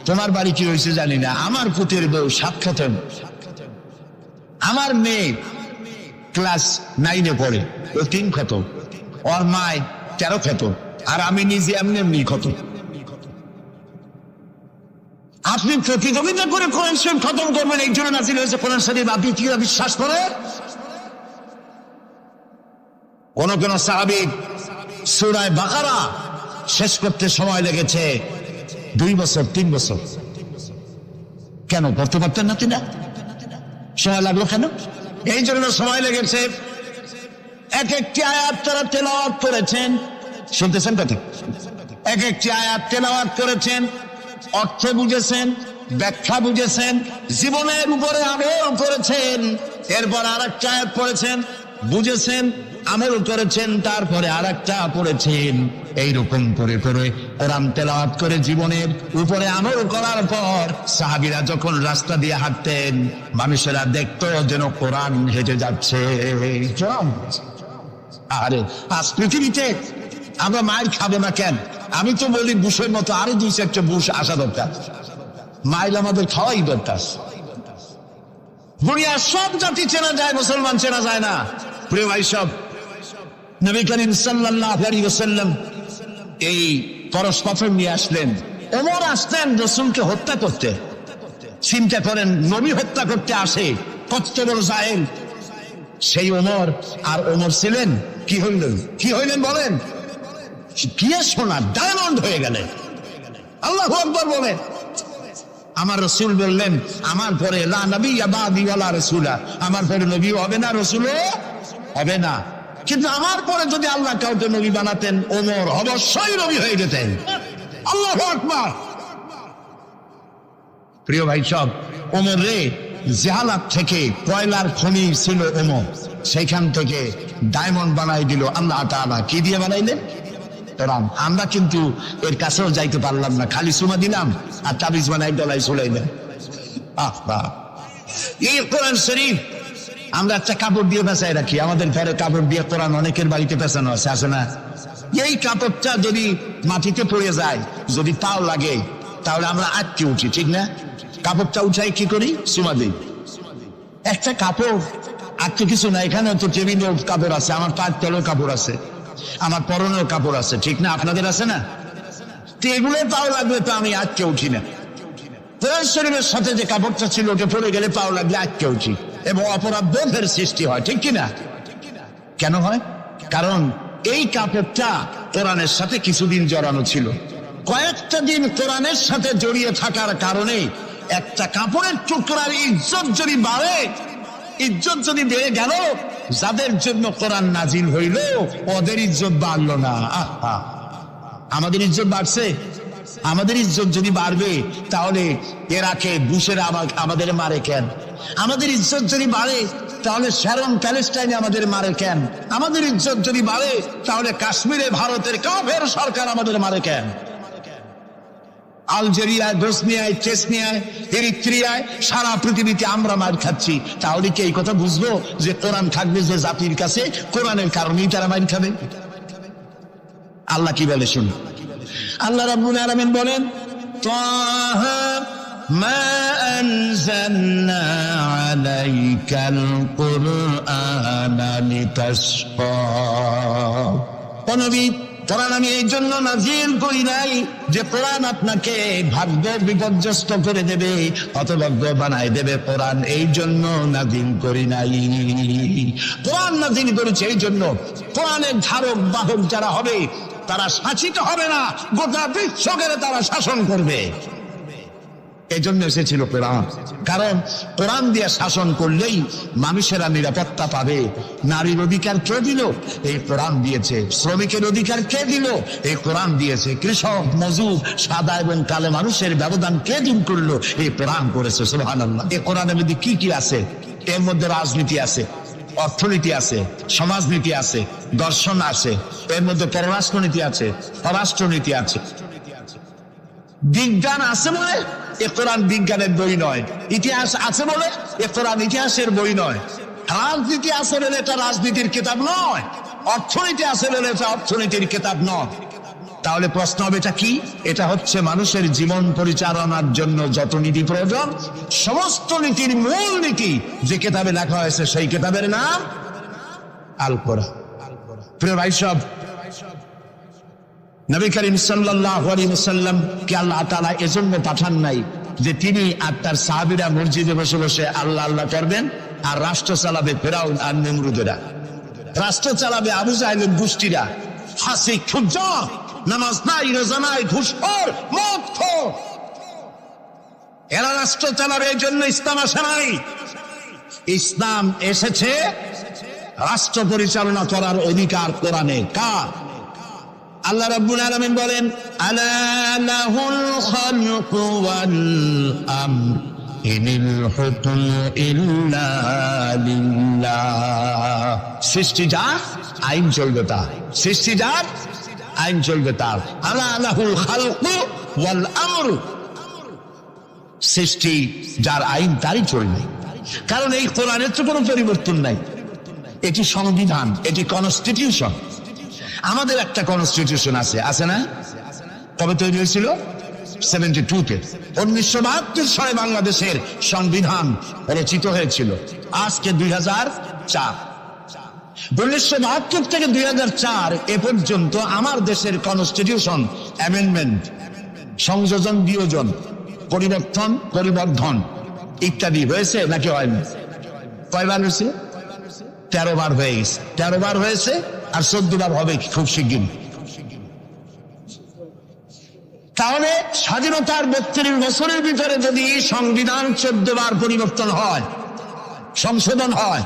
তোমার বাড়ি কি হয়েছে জানি না, আমার পুতের বউ 7 খতম, আমার মেয়ে ক্লাস 9-এ পড়ে, ও 3 খতম, ওর মায় 13 খতম, আর আমি নিজে এমনি এমনি খতম। আপনি প্রতিযোগিতা করে কোরআন শরীফ খতম করবেন, এই জন্য নাযিল হয়েছে কোরআন শরীফ। আপনি কি বিশ্বাস করেন? কোন কোন সাহাবী সূরা বাকারা শেষ করতে সময় লেগেছে 2 বছর 3 বছর। কেন পড়তে পারতেন না তিনি? সময় লাগলো কেন? এই জন্য সময় লেগেছে। এক একটি আয়াত তারা তেলাওয়াত করেছেন, শুনতেছেন কথা? এক একটি আয়াত তেলাওয়াত করেছেন, অর্থ বুঝেছেন, ব্যাখ্যা বুঝেছেন, জীবনের উপরে আমল করেছেন, এরপর আরেকটা আয়াত পড়েছেন, বুঝেছেন, আমল করেছেন, তারপরে আরেকটা পড়েছেন। এইরকম করে করে কোরআন তেলাওয়াত করে জীবনের উপরে আমল করার পর সাহাবীরা যখন রাস্তা দিয়ে হাঁটতেন, মানুষেরা দেখতো যেন কোরআন হেঁটে যাচ্ছে। আরে আজ পৃথিবীতে আমরা মায়ের খাবো না কেন? আমি তো বলি বুশের মতো আরো 2-4টা বুশ আসা দরকার, মাইল আমাদের খাওয়াই দরকার। দুনিয়ার সব জাতি চেনা যায়, মুসলমান চেনা যায় না। প্রিয় ভাই সব, নবী করিম সাল্লাল্লাহু আলাইহি ওয়াসাল্লাম এই পরশ পাথর নিয়ে আসলেন। ওমর আসতেন রাসূলকে হত্যা করতে। চিন্তা করেন, নবী হত্যা করতে আসে, কত বড় জাহেল সেই ওমর। আর ওমর ছিলেন কি হইলেন? কি হইলেন বলেন? কি সোনা ডায়মন্ড হয়ে গেলেন। আল্লাহু আকবার বলেন। আমার রাসূল বললেন, আমার পরে লা নবিয়্যা বাদি ওয়ালা রাসূলা, আমার পরে নবী হবে না, রাসূলও হবে না। কিন্তু আমার পরে যদি আল্লাহ কাউকে নবী বানাতেন, ওমর অবশ্যই নবী হয়ে যেতেন। আল্লাহু আকবার। প্রিয় ভাই সব, ওমর রে জাহালাত থেকে কয়লার খনি ছিল ওমর, সেখান থেকে ডায়মন্ড বানাই দিল আল্লাহ তাআলা। কি দিয়ে বানাইলেন? কোরআন। আমরা কিন্তু এর কাছেও যাইতে পারলাম না, খালি সুমা দিলাম আর তাবিজ বানাই গলায় ঝুলাইলেন। এই কোরআন শরীফ আমরা একটা কাপড় দিয়ে পেঁচাই রাখি, আমাদের ঘরে কাপড় দিয়ে কোরআন অনেকের বাড়িতে পেঁচানো আছে, আছে না? এই কাপড়টা যদি মাটিতে পড়ে যায়, যদি পাও লাগে, তাহলে আমরা আটকে উঠি, ঠিক না? কাপড়টা উঠাই কি করি? সুমা দিই। একটা কাপড় আটকে কিছু না, এখানে তো টেবিলের কাপড় আছে, আমার পায়ের তলের কাপড় আছে, আমার পরনের কাপড় আছে, ঠিক না? আপনাদের আছে না? তো এগুলো পাও লাগলে তো আমি আটকে উঠি না। কোরআন শরীফের সাথে যে কাপড়টা ছিল ওটা পড়ে গেলে পাও লাগলে আটকে উঠি এবং অপরাধ বোধের সৃষ্টি হয়, ঠিক কিনা? কেন হয়? কারণ এই কাপড়টা কোরআনের সাথে কিছুদিন জড়ানো ছিল। কয়েকটা দিন কোরআনের সাথে জড়িয়ে থাকার কারণে একটা কাপড়ের টুকরার ইজ্জত যদি বাড়ে, ইজ্জত যদি বেড়ে গেল, যাদের জন্য কোরআন নাজিল হইল ওদের ইজ্জত বাড়লো না। আমাদের ইজ্জত বাড়ছে। আমাদের ইজ্জত যদি বাড়বে, তাহলে ইরাকে বুশেরা আমাদের মারে কেন? আমাদের ইজ্জত যদি বাড়ে, তাহলে শ্যারন প্যালেস্টাইনে আমাদের মারে কেন? আমাদের ইজ্জত যদি বাড়ে, তাহলে কাশ্মীরে ভারতের কাফের সরকার আমাদের মারে কেন? আলজেরিয়ায়, বসনিয়ায়, চেচনিয়ায়, এরিত্রিয়ায়, সারা পৃথিবীতে আমরা মার খাচ্ছি। তাহলে কি এই কথা বুঝবো যে কোরআন থাকবে যে জাতির কাছে, কোরআনের কারণেই তারা মার খাবে? আল্লাহ কি বলে শুনুন। আল্লাহ রাব্বুল আলামিন বলেন, তাহা মা আনজালনা আলাইকাল কুরআনা লিতাশকা। ও নবী, কোরআন আমি এই জন্য নাজিল করি নাই যে কোরআন আপনাকে ভাগ্য বিপর্যস্ত করে দেবে, হতভাগ্য বানায় দেবে। কোরআন এই জন্য নাজিল করি নাই। কোরআন নাজিল করেছে এই জন্য কোরআনের ধারক বাহক যারা হবে তারা শাসিত হবে না, গোটা বিশ্বকে তারা শাসন করবে। এই জন্য এসেছিল কোরআন। কারণ কোরআন দিয়ে শাসন করলেই মানুষেরা নিরাপত্তা পাবে। নারীর অধিকার কে দিল? এই কোরআন দিয়েছে। শ্রমিকের অধিকার কে দিল? এই কোরআন দিয়েছে। কৃষক, মজুর, সাদা এবং কালো মানুষের ব্যবধান কে দূর করলো? এই কোরআন করেছে। সুবহানাল্লাহ। এই কোরআনের মধ্যে কি কি আছে? এর মধ্যে রাজনীতি আছে, অর্থনীতি আছে, সমাজনীতি আছে, দর্শন আছে, এর মধ্যে পররাষ্ট্রনীতি আছে, পররাষ্ট্রনীতি আছে। বিজ্ঞান আছে বলে এ কোরআন বিজ্ঞানের বই নয়। ইতিহাস আছে বলে এ কোরআন ইতিহাসের বই নয়। রাজনীতি আসলে এটা রাজনীতির কিতাব নয়, অর্থনীতি আসলে এটা অর্থনীতির কিতাব নয়। তাহলে প্রশ্ন হবে এটা কি? এটা হচ্ছে মানুষের জীবন পরিচালনার জন্য যত নীতি প্রয়োজন, সমস্ত নীতির মূল নীতি যে কিতাবে লেখা হয়েছে সেই কিতাবের নাম আল কোরআন। প্রিয় ভাই সব, নবী করিম সাল্লাল্লাহু আলাইহি ওয়াসাল্লাম কে আল্লাহ তাআলা এজন্য পাঠান নাই যে তিনি আর তার সাহাবীরা মসজিদে বসে বসে আল্লাহ আল্লাহ করবেন আর রাষ্ট্র চালাবে ফেরাউন আর নমরুদেরা, রাষ্ট্র চালাবে আবু জাহেলের গোষ্ঠীরা, ফাসিক ফুজ্জার, নামাজ নাই, রোজা নাই, ঘুষখোর, মদখোর, এরা রাষ্ট্র চালাবে। এই জন্য ইসলাম আসে নাই। ইসলাম এসেছে রাষ্ট্র পরিচালনা করার অধিকার কোরআনে কার? আল্লাহ রাব্বুল আলামিন বলেন, আলা লাহুল খালকু ওয়াল আমর ইনিল হুকমু ইল্লা লিল্লাহ। সৃষ্টি যার, আইন চলবে তার। সৃষ্টি যার, আইন চলবে তার। আলা লাহুল খালকু ওয়াল আমর, সৃষ্টি যার, আইন তারই চলবে। কারণ এই কোরআনের তো কোনো পরিবর্তন নাই। এটি সংবিধান, এটি কনস্টিটিউশন। আমাদের একটা কনস্টিটিউশন আছে, আছে না? কবে তৈরি হয়েছিল? 72-তে। 1972 সালে বাংলাদেশের সংবিধান রচিত হয়েছিল। আজকে 2004। 1972 থেকে 2004 এ পর্যন্ত আমার দেশের কনস্টিটিউশন অ্যামেন্ডমেন্ট, সংযোজন, বিয়োজন, পরিবর্তন, পরিবর্ধন ইত্যাদি হয়েছে নাকি হয়নি? কয়বার হয়েছে? 13 বার হয়ে গেছে। 13 বার হয়েছে আর 14 বার হবে খুব শিগগির। তাহলে স্বাধীনতার 32 বছরের ভিতরে যদি সংবিধান 14 বার পরিবর্তন হয়, সংশোধন হয়,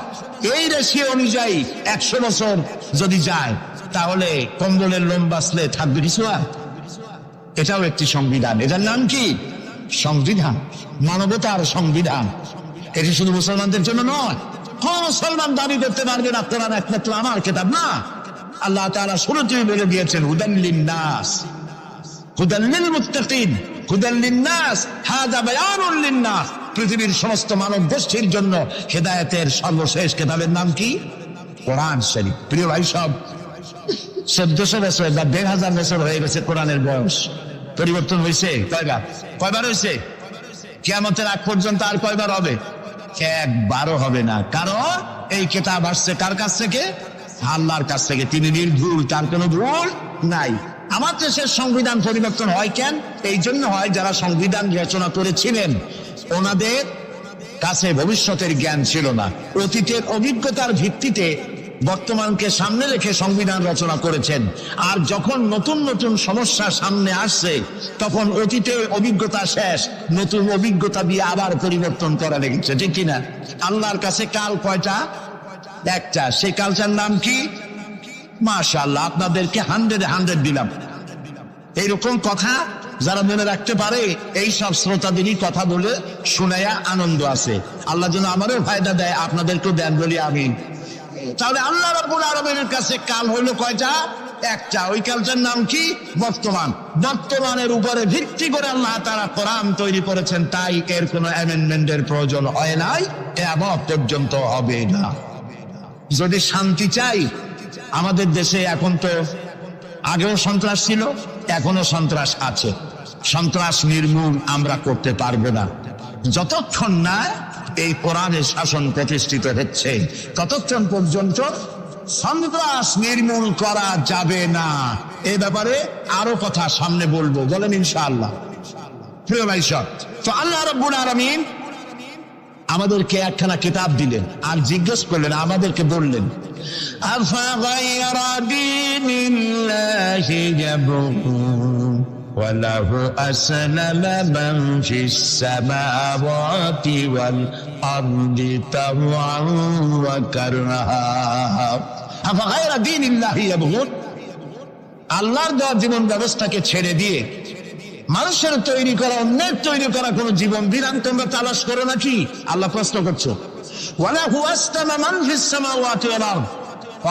এই রেশিও অনুযায়ী 100 বছর যদি যায়, তাহলে কম্বলের লোম বাঁচলে থাকবে কিছু আর? এটাও একটি সংবিধান। এটার নাম কি? সংবিধান, মানবতার সংবিধান। এটি শুধু মুসলমানদের জন্য নয়। কোন মুসলমান দাবি করতে পারবে না কোরআন একমাত্র আমার কিতাব? না, আল্লাহ তাআলা শুরুতেই বলে দিয়েছেন, হুদান লিন-নাস, হুদান লিল-মুত্তাকিন, হুদান লিন-নাস, হাযা বায়ানুন লিন-নাস। পৃথিবীর সমস্ত মানব গোষ্ঠীর জন্য হেদায়েতের সর্বশেষ কিতাবের নাম কি? কোরআন শরীফ। প্রিয় ভাই সব, 1400 বছর বা 1500 বছর হয়ে গেছে কোরআনের বয়স। পরিবর্তন হয়েছে কয়বার? কয়বার হয়েছে? কিয়ামতের আগ পর্যন্ত আর কয়বার হবে? একবারও হবে না। কারণ এই কিতাব আসছে কার কাছ থেকে? আল্লাহর কাছ থেকে। তিনি নির্ভুল, তার কোনো ভুল নাই। আমার দেশের সংবিধান পরিবর্তন হয় কেন? এই জন্য হয়, যারা সংবিধান রচনা করেছিলেন ওনাদের কাছে ভবিষ্যতের জ্ঞান ছিল না। অতীতের অভিজ্ঞতার ভিত্তিতে বর্তমানকে সামনে রেখে সংবিধান রচনা করেছেন। আর যখন নতুন নতুন সমস্যা সামনে আসছে, তখন অতীতের অভিজ্ঞতা শেষ, নতুন অভিজ্ঞতা দিয়ে আবার পরিবর্তন করা লেগেছে, ঠিক কিনা? আল্লাহর কাছে কাল কয়টা? একটা। সেই কালটার নাম কি? মাশাআল্লাহ, আপনাদেরকে 100 দিলাম। এইরকম কথা যারা মনে রাখতে পারে, এই সব শ্রোতাদেরই কথা বলে শুনাইয়া আনন্দ আছে। আল্লাহ যেন আমারও ফায়দা দেয়, আপনাদেরকেও দেন বলি আমিন। তাহলে আল্লাহ রাব্বুল আলামিনের কাছে কাল হইল কয়টা? একটা। ওই কালটার নাম কি? বর্তমান। বর্তমানের উপরে ভিত্তি করে আল্লাহ তাআলা কোরআন তৈরি করেছেন, তাই এর কোনো অ্যামেন্ডমেন্টের প্রয়োজন হয় নাই, কিয়ামত পর্যন্ত হবে না। যদি শান্তি চাই, আমাদের দেশে এখন তো, আগেও সন্ত্রাস ছিল, এখনো সন্ত্রাস আছে। সন্ত্রাস নির্মূল আমরা করতে পারবো না যতক্ষণ না এই কোরআনের শাসন প্রতিষ্ঠিত হচ্ছে, ততক্ষণ পর্যন্ত সন্ত্রাস নির্মূল করা যাবে না। এই ব্যাপারে আরো কথা সামনে বলবো, বলেন ইনশাআল্লাহ। প্রিয় ভাই সব, তো আল্লাহ রাব্বুল আলামিন আমাদেরকে একখানা কিতাব দিলেন আর জিজ্ঞেস করলেন, আমাদেরকে বললেন, আফাগায়রা দীনিল্লাহি ইয়াবগুন ওয়া লাহু আসলামা মান ফিস সামাওয়াতি ওয়াল আরদি তাওআন ওয়া কারহা। আফাগায়রা দীনিল্লাহি ইয়াবগুন, আল্লাহর দেওয়া জীবন ব্যবস্থাকে ছেড়ে দিয়ে মানুষের তৈরি করা, অন্যের তৈরি করা কোন জীবন বিধান তোমরা তালাশ করো নাকি? আল্লাহ প্রশ্ন করছো। ওয়ালাহু আসলামা মান ফিস সামাওয়াতি ওয়াল আরদ,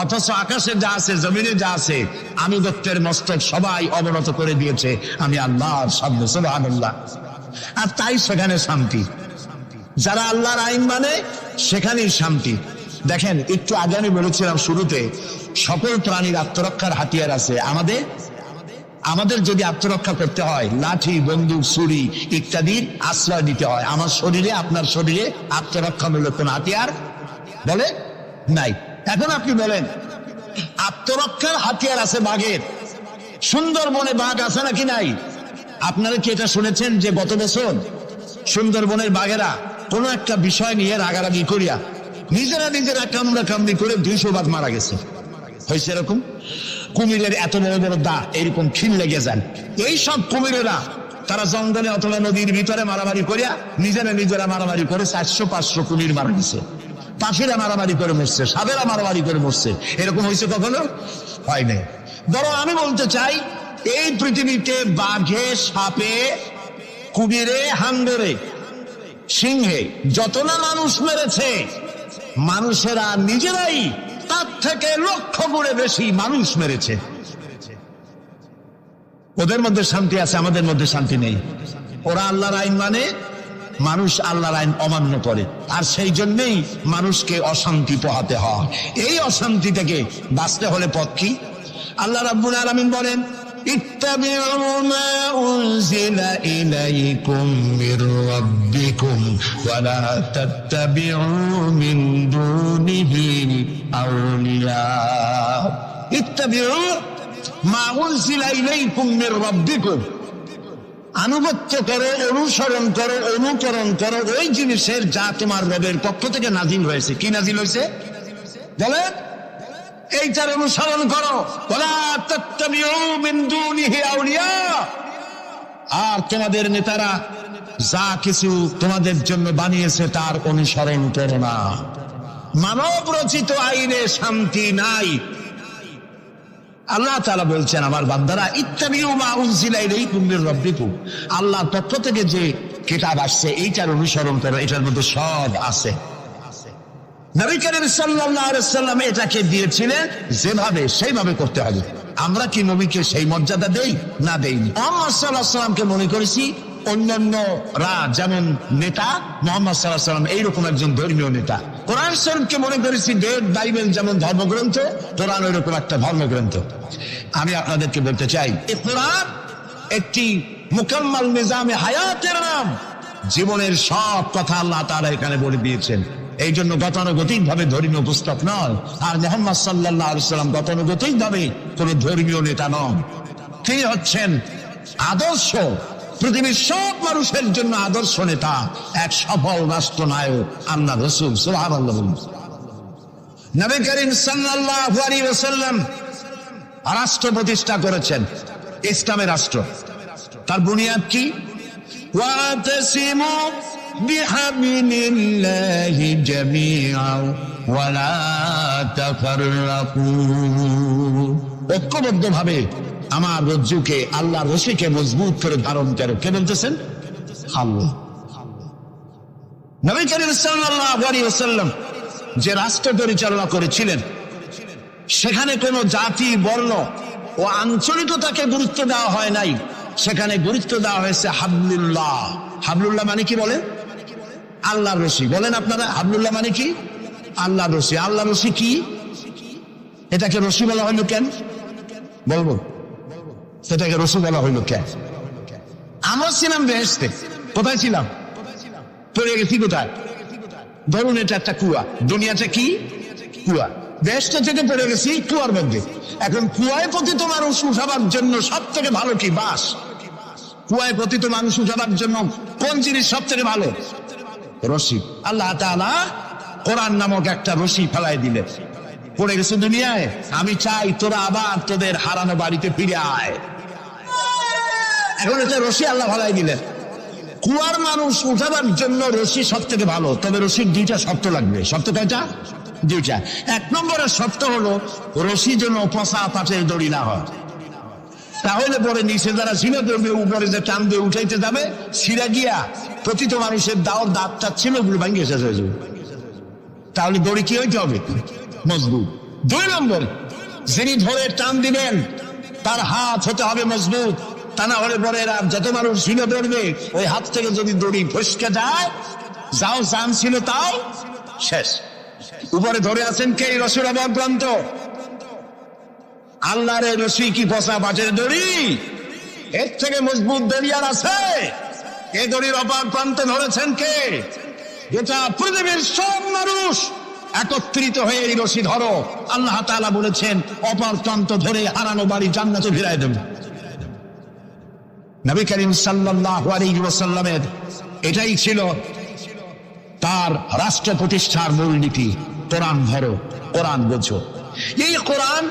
অথচ আকাশে যা আছে, জমিনে যা আছে, আনুগত্যের মস্তক সবাই অবনত করে দিয়েছে আমি আল্লাহর সামনে। সুবহানাল্লাহ। আর তাই সেখানে শান্তি। যারা আল্লাহর আইন মানে সেখানেই শান্তি। দেখেন, একটু আগে আমি বলেছিলাম শুরুতে, সকল প্রাণীর আত্মরক্ষার হাতিয়ার আছে। আমাদের যদি আত্মরক্ষা করতে হয়, লাঠি, বন্দুক, ছুরি ইত্যাদির আশ্রয় নিতে হয়। আমার শরীরে, আপনার শরীরে আত্মরক্ষামূলক কোন হাতিয়ার বলে নাই। এখন আপনি বলেন, আত্মরক্ষার হাতিয়ার আছে বাঘের। সুন্দরবনে বাঘ আছে নাকি নাই? আপনারা কি এটা শুনেছেন যে গত বছর সুন্দরবনের বাঘেরা কোন একটা বিষয় নিয়ে রাগারাগি করিয়া নিজেরা কামড়ি করে 200 বাঘ মারা গেছে? হয়েছে এরকম? কুমিরের এত বড় বড় দাঁত এরকম খিল লেগে যান। এই সব কুমিরেরা তারা জঙ্গলে অথবা নদীর ভিতরে মারামারি করিয়া নিজেরা মারামারি করে 400-500 কুমির মারা গেছে। পাখিরা মারামারি করে মরছে, সাপেরা মারামারি করে মরছে। এরকম হয়েছে কখনো? হয় নাই। ধরো আমি বলতে চাই, এই পৃথিবীতে বাঘে, সাপে, কুমিরে, হাঙ্গরে, সিংহে যত না মানুষ মেরেছে, মানুষেরা নিজেরাই তার থেকে লক্ষ গুণে বেশি মানুষ মেরেছে। ওদের মধ্যে শান্তি আছে, আমাদের মধ্যে শান্তি নেই। ওরা আল্লাহর আইন মানে, মানুষ আল্লাহর আইন অমান্য করে, আর সেই জন্যই মানুষকে অশান্তি পোহাতে হয়। এই অশান্তি থেকে বাঁচতে হলে পথ কি? আল্লাহ রাব্বুল আলামিন বলেন, ইত্তাবিউ মা উনজিলা ইলাইকুম মির রাব্বিকুম ওয়া লা তাত্তাবিউ মিন দুনিহি আউলিয়া। ইত্তাবিউ মা উনজিলা ইলাইকুম মির রাব্বিকুম, আনুগত্য করো, অনুসরণ করো, অনুকরণ করো ওই জিনিসের যা তোমার রবের পক্ষ থেকে নাজিল হয়েছে। কি নাজিল হয়েছে বলেন? এইটার অনুসরণ করো। ওয়ালা তাত্তাবিউ মিন দুনিহি আউলিয়া। আর তোমাদের নেতারা যা কিছু তোমাদের জন্য বানিয়েছে তার অনুসরণ করো না। মানব রচিত আইনে শান্তি নাই। আল্লাহ তাআলা বলছেন, আমার বান্দারা, ইত্তাবিউ মা উনজিলা ইলাইকুম মির রাব্বিকুম, আল্লাহর পক্ষ থেকে যে কিতাব আসছে এইটার অনুসরণ করো, এটার মধ্যে সব আছে। নবী করিম সাল্লাল্লাহু আলাইহি ওয়াসাল্লাম এটাকে দিয়েছিলেন যেভাবে, সেইভাবে করতে হবে। আমরা কি নবীকে সেই মর্যাদা দেই? না, দেইনি। মুহাম্মদ সাল্লাল্লাহু আলাইহি ওয়াসাল্লামকে মনে করেছি অন্যান্যরা যেমন নেতা, মুহাম্মদ সাল্লাল্লাহু আলাইহি ওয়াসাল্লাম এইরকম একজন ধর্মীয় নেতা। কোরআন শরীফকে মনে করেছি বাইবেল যেমন ধর্মগ্রন্থ, কোরআন ওইরকম একটা ধর্মগ্রন্থ। আমি আপনাদেরকে বলতে চাই, এই কোরআন একটি মুকাম্মাল নিজামে হায়াতের নাম। জীবনের সব কথা আল্লাহ তাআলা এখানে বলে দিয়েছেন। এই জন্য গতানুগতিক ভাবে ধর্মীয় পুস্তক নয়। আর মুহাম্মদ সাল্লাল্লাহু আলাইহি ওয়াসাল্লাম গতানুগতিক ভাবে কোন ধর্মীয় নেতা নন। তিনি হচ্ছেন আদর্শ, পৃথিবীর সব মানুষের জন্য আদর্শ নেতা, এক সফল রাষ্ট্রনায়ক, আল্লাহ রাসূল সুবহানাল্লাহ। নবী করিম সাল্লাল্লাহু আলাইহি ওয়াসাল্লাম রাষ্ট্র প্রতিষ্ঠা করেছেন, ইসলামের রাষ্ট্র। তার বুনিয়াদ কি? ওয়াতাসিমু বিহাবিলিল্লাহি জামিআ ওয়া লা তাফাররাকু। ঐক্যবদ্ধভাবে আমার রজ্জুকে, আল্লাহর রশিকে মজবুত করে ধারণ করো। কে বলতেছেন? আল্লাহ। নবী করিম সাল্লাল্লাহু আলাইহি ওয়াসাল্লাম যে রাষ্ট্র পরিচালনা করেছিলেন, সেখানে কোনো জাতি, বর্ণ ও আঞ্চলিকতাকে গুরুত্ব দেওয়া হয় নাই। সেখানে গুরুত্ব দেওয়া হয়েছে হাবলুল্লাহ। হাবলুল্লাহ মানে কি বলেন? আল্লাহর রশি। বলেন আপনারা, হাবলুল্লাহ মানে কি? আল্লাহর রশি। আল্লাহর রশি কি? এটাকে রশি বলা হইল কেন? বলবো সেটাকে রশি বলা হইল কেন? আমরা ছিলাম বেহেশতে। কোথায় ছিলাম? পড়ে গেছি কোথায়? ধরুন এটা একটা কুয়া। দুনিয়াটা কি? কুয়া। বেহেশতে থেকে পড়ে গেছি কুয়ার মধ্যে। এখন কুয়ায় পতিত মানুষ উঠাবার জন্য সব থেকে ভালো কি? বাঁশ। কুয়ায় পতিত মানুষ উঠাবার জন্য কোন জিনিস সব থেকে ভালো? রশি। আল্লাহ তাআলা কোরআন নামক একটা রশি ফেলাই দিলেন। পড়ে গেছে দুনিয়ায়। আমি চাই তোরা আবার তোদের হারানো বাড়িতে ফিরে আয়। এখন এটা রশি আল্লাহ ফেলাই দিলেন। কুয়ার মানুষ উঠাবার জন্য রশি সব থেকে ভালো, তবে রশির 2টা শর্ত লাগবে। শর্ত কয়টা? 2টা। 1 নম্বরের শর্ত হলো রশি যেন পচা পাটের দড়ি না হয়। তাহলে পরে নিচে যারা ছিল ধরবে, উপরে যে টান দিয়ে উঠাইতে যাবে, ছিঁড়া গিয়া প্রতিত মানুষের দাঁতটা ছিল ওগুলো ভাঙিয়ে শেষ হয়ে যাবে। তাহলে দড়ি কি হইতে হবে? মজবুত। 2 নম্বর, যিনি ধরে টান দিবেন তার হাত হতে হবে মজবুত। তা না হলে পরে যত মানুষ ছিল ধরবে, ওই হাত থেকে যদি দড়ি ফসকে যায়, যাও জান ছিল তাও শেষ। উপরে ধরে আছেন কে? রশির অভাব প্রান্ত। আল্লাহর রশি কি পচা বাটের দড়ি? এর থেকে মজবুত দড়ি আর আছে? এই দড়ির অপার প্রান্তে ধরেছেন কে? যেটা পৃথিবীর সব মানুষ একত্রিত হয়ে এই রশি ধরো। আল্লাহ তাআলা বলেছেন অপার প্রান্ত ধরে হারানো বাড়ি জান্নাতে ফিরায় দেবেন। নবী করিম সাল্লাল্লাহু আলাইহি ওয়াসাল্লামের এটাই ছিল তার রাষ্ট্র প্রতিষ্ঠার মূলনীতি। কোরআন ধরো, কোরআন বোঝো। এই কোরআন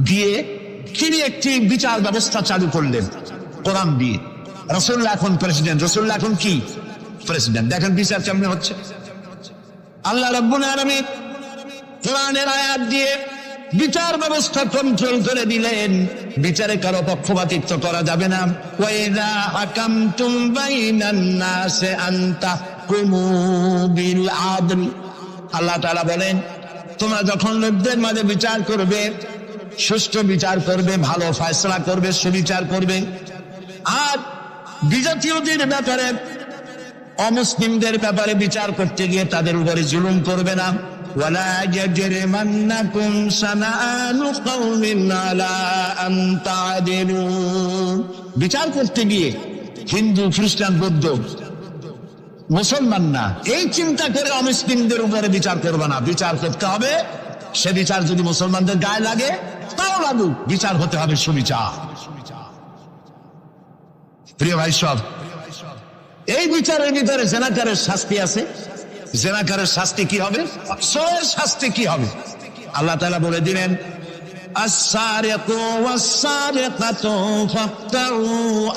দিয়ে তিনি একটি বিচার ব্যবস্থা চালু করলেন কোরআন দিয়ে। রাসূলুল্লাহ এখন প্রেসিডেন্ট, রাসূলুল্লাহ এখন কি? প্রেসিডেন্ট। দেখেন বিচার কেমন হচ্ছে। আল্লাহ রাব্বুল আলামিন কোরআনের আয়াত দিয়ে বিচার ব্যবস্থা কন্ট্রোল করে দিলেন। বিচারে কারো পক্ষপাতিত্ব করা যাবে না। ওয়াইযা হাকামতুম বাইনান নাসি আন তাহকুমু বিল আদল। আল্লাহ তাআলা বলেন তোমরা যখন লোকদের মাঝে বিচার করবে, সুষ্ঠু বিচার করবে, ভালো ফয়সালা করবে, সুবিচার করবে। আর বিজাতীয়দের ব্যাপারে, অমুসলিমদের ব্যাপারে বিচার করতে গিয়ে তাদের উপরে জুলুম করবে না। ওয়ালা ইয়াজরিমান্নাকুম শানাআনু কওমিন আলা আন তা'দিলু। বিচার করতে গিয়ে হিন্দু, খ্রিস্টান, বৌদ্ধ, মুসলমান না, এই চিন্তা করে অমুসলিমদের উপরে বিচার করবে না। বিচার করতে হবে, সে বিচার যদি মুসলমানদের গায়ে লাগে তাও লাগুক, বিচার হতে হবে সুবিচার। প্রিয় ভাই সব, এই বিচারের ভিতরে জেনাকারের শাস্তি আছে। জেনাকারের শাস্তি কি হবে? চোরের শাস্তি কি হবে? আল্লাহ তাআলা বলে দিলেন আস-সারিকু ওয়াস-সারিকাতু ফাকতাউ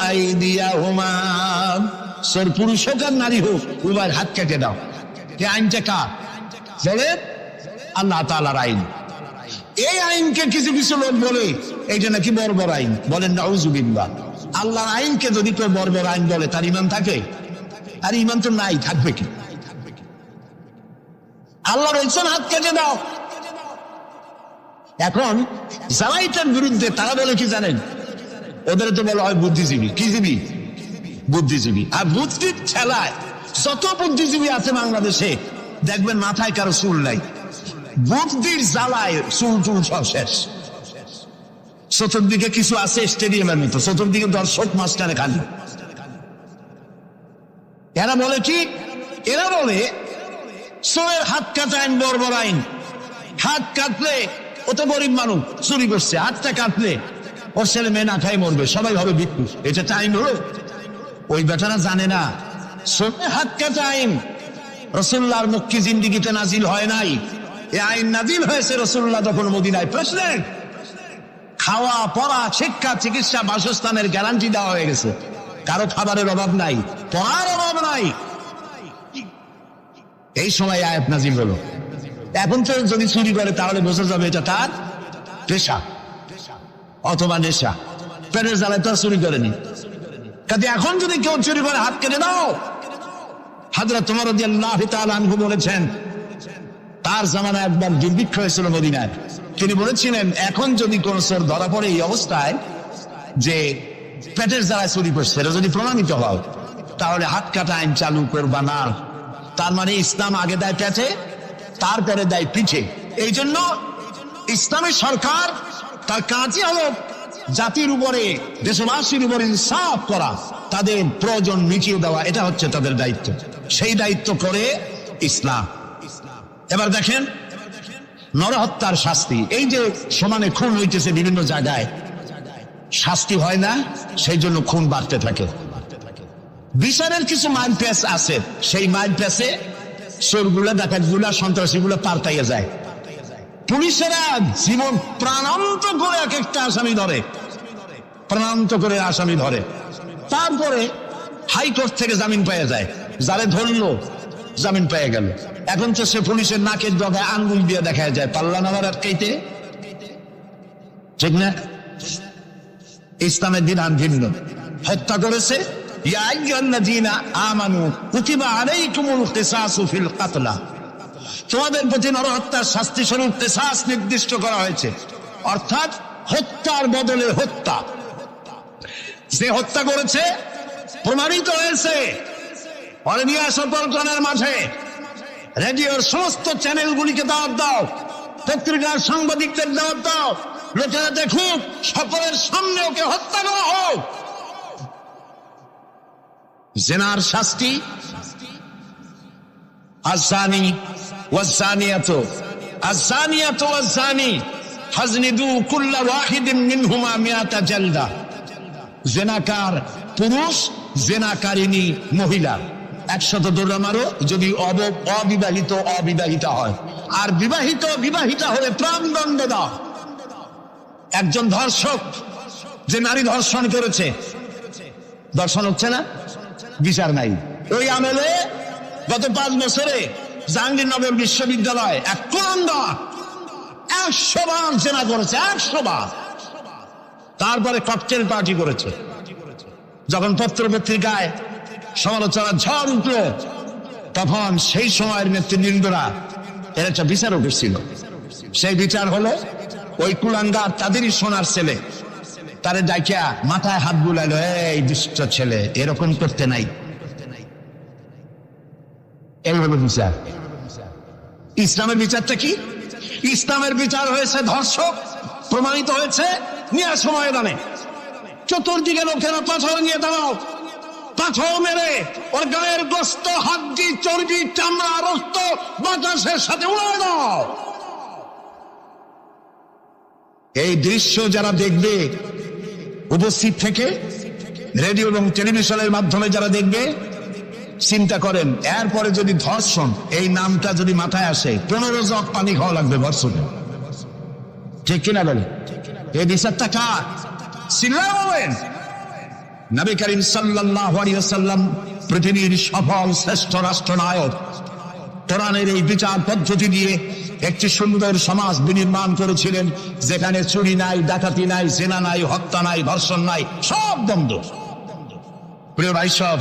আইদিয়াহুমা। চোর পুরুষ হোক আর নারী হোক, উভয়ের হাত কেটে দাও। এই আইনটা কার? বলে আল্লাহ তাআলার আইন। এই আইনকে কিছু কিছু লোক বলে এইটা নাকি বর্বর আইন। বলেন নাউযুবিল্লাহ। আল্লাহর আইনকে যদি কেউ বর্বর আইন বলে তার ঈমান থাকে? আর ঈমান তো নাই, থাকবে কি? আল্লাহ বলছেন হাত কেটে দাও। এখন যারা এটার বিরুদ্ধে তারা বলে কি জানেন? ওদের তো বলা হয় বুদ্ধিজীবী। কি জীবী? বুদ্ধিজীবী। আর বুদ্ধির ছেলায় যত বুদ্ধিজীবী আছে বাংলাদেশে দেখবেন মাথায় কারো চুল নাই। বুদ্ধির জ্বালায় চুল টুল সব শেষ। চতুর্দিকে কিছু আছে স্টেডিয়ামের মতো, চতুর্দিকে দর্শক মাস্টারে খালি। এরা বলে কি? এরা বলে চোরের হাত কাটা আইন বর্বর আইন। হাত কাটলে ও তো গরিব মানুষ, চুরি করছে, হাতটা কাটলে ওর ছেলে মেয়ে না খাই মরবে, সবাই হবে ভিক্ষু। এটা আইন হলো? ওই বেটারা জানে না চোরের হাত কাটা আইন রাসূলুল্লাহর মক্কি জিন্দেগিতে নাজিল হয় নাই। এই আইন নাজিল হয়েছে রাসূলুল্লাহ যখন মদিনায় প্রেসিডেন্ট। খাওয়া, পড়া, শিক্ষা, চিকিৎসা, বাসস্থানের গ্যারান্টি দেওয়া হয়ে গেছে। কারো খাবারের অভাব নাই, পড়ার অভাব নাই। এই সময় আয়াত নাজিল হলো। এখন তো যদি চুরি করে তাহলে বোঝা যাবে এটা তার পেশা অথবা নেশা। পেটের জ্বালায় তো চুরি করেনি। কাজে এখন যদি কেউ চুরি করে হাত কেটে দাও। হযরত ওমর রাদিয়াল্লাহু তাআলা আনহু বলেছেন তার জামানায় একবার দুর্ভিক্ষ হয়েছিল মদিনায়। তিনি বলেছিলেন এখন যদি কোন চোর ধরা পড়ে এই অবস্থায় যে পেটের জ্বালায় চুরি করছে, এটা যদি প্রমাণিত হয় তাহলে হাত কাটা আইন চালু করবা না। তার মানে ইসলাম আগে দেয় পেটে, তারপরে দেয় পিঠে। এই জন্য ইসলামের সরকার তার কাজই হলো জাতির উপরে, দেশবাসীর উপরে ইনসাফ করা, তাদের প্রয়োজন মিটিয়ে দেওয়া। এটা হচ্ছে তাদের দায়িত্ব। সেই দায়িত্ব করে ইসলাম। এবার দেখেন নরহত্যার শাস্তি। এই যে সমানে খুন হইতেছে বিভিন্ন জায়গায়, শাস্তি হয় না, সেই জন্য খুন বাড়তে থাকে। বিচারের কিছু মাইল পেস আছে, সেই মাইল পেসে চোরগুলা, ডাকাতগুলা, সন্ত্রাসীগুলা পাল্টাইয়া যায়। পুলিশেরা জীবন প্রাণান্ত করে এক একটা আসামি ধরে, প্রাণান্ত করে আসামি ধরে। তারপরে হাইকোর্ট থেকে জামিন পেয়ে যায়। যারে ধরলো জামিন পেয়ে গেল। এখন তো সে পুলিশের নাকের ডগায় আঙ্গুল দিয়ে দেখা যায়, পাল্লা নামার আটকাইতে। ঠিক না? ইসলামের বিধান ভিন্ন। হত্যা করেছে, ইয়া আইয়ুহাল্লাযীনা আমানু কুতিবা আলাইকুমুল কিসাসু ফিল কাতলা। তোমাদের প্রতি নরহত্যার শাস্তি স্বরূপ কিসাস নির্দিষ্ট করা হয়েছে, অর্থাৎ হত্যার বদলে হত্যা। যে হত্যা করেছে প্রমাণিত হয়েছে, পরে নিয়ে আসো পল্টনের মাঠে, রেডিওর সমস্ত চ্যানেলগুলিকে দাওয়াত দাও, পত্রিকার সাংবাদিকদের দাওয়াত দাও, লোকেরা দেখুক, সকলের সামনে ওকে হত্যা করা হোক। জিনার শাস্তি আযানি ওয়াযানিয়াতু আযানিয়াতু ওয়াযানি ফাজনিদু কুল্লা ওয়াহিদিন মিনহুমা মিয়াতা জালদা। জিনাকার পুরুষ, জিনাকারিনী মহিলা 100 দৌড়া মারো, যদি অবিবাহিতা হয়, আর বিবাহিতা হলে প্রাণদণ্ড দাও। একজন ধর্ষক যে নারী ধর্ষণ করেছে, ধর্ষণ হচ্ছে না, বিচার নাই। ওই আমলে গত 5 বছরে জাহাঙ্গীরনগর বিশ্ববিদ্যালয় এক কুলাঙ্গার 100 বার জেনা করেছে, 100 বার। তারপরে ককটেল পার্টি করেছে। যখন পত্র পত্রিকায় সমালোচনার ঝড় উঠল, তখন সেই সময়ের নেতৃবৃন্দরা এর একটা বিচারও করছিল। সেই বিচার হলো ওই কুলাঙ্গার তাদেরই সোনার ছেলে, তারে ডাকিয়া মাথায় হাত বুলাইল, এই দুষ্ট ছেলে, এরকম করতে নাই। এইভাবে বিচার। ইসলামের বিচারটা কি? ইসলামের বিচার হয়েছে ধর্ষক প্রমাণিত হয়েছে, নিয়ে আসো ময়দানে, চতুর্দিকে লোকেরা পাথর নিয়ে দাঁড়াও, পাথর মেরে ওর গায়ের গোস্ত, হাড্ডি, চর্বি, চামড়া, রক্ত বাতাসের সাথে উড়ায় দাও। এই দৃশ্য যারা দেখবে উপস্থিত থেকে, রেডিও এবং টেলিভিশনের মাধ্যমে যারা দেখবে, চিন্তা করেন এরপরে যদি ধর্ষণ এই নামটা যদি মাথায় আসে, 15 জগ পানি খাওয়া লাগবে বর্ষণে। ঠিক কিনা বলে? এই বিচারটা কার? বলেন নবী করিম সাল্লাল্লাহু আলাইহি ওয়াসাল্লাম পৃথিবীর সফল শ্রেষ্ঠ রাষ্ট্রনায়ক, কোরআনের এই বিচার পদ্ধতি দিয়ে একটি সুন্দর সমাজ বিনির্মাণ করেছিলেন, যেখানে চুরি নাই, ডাকাতি নাই, জিনা নাই, হত্যা নাই, ধর্ষণ নাই, সব বন্ধ। প্রিয় ভাই, সব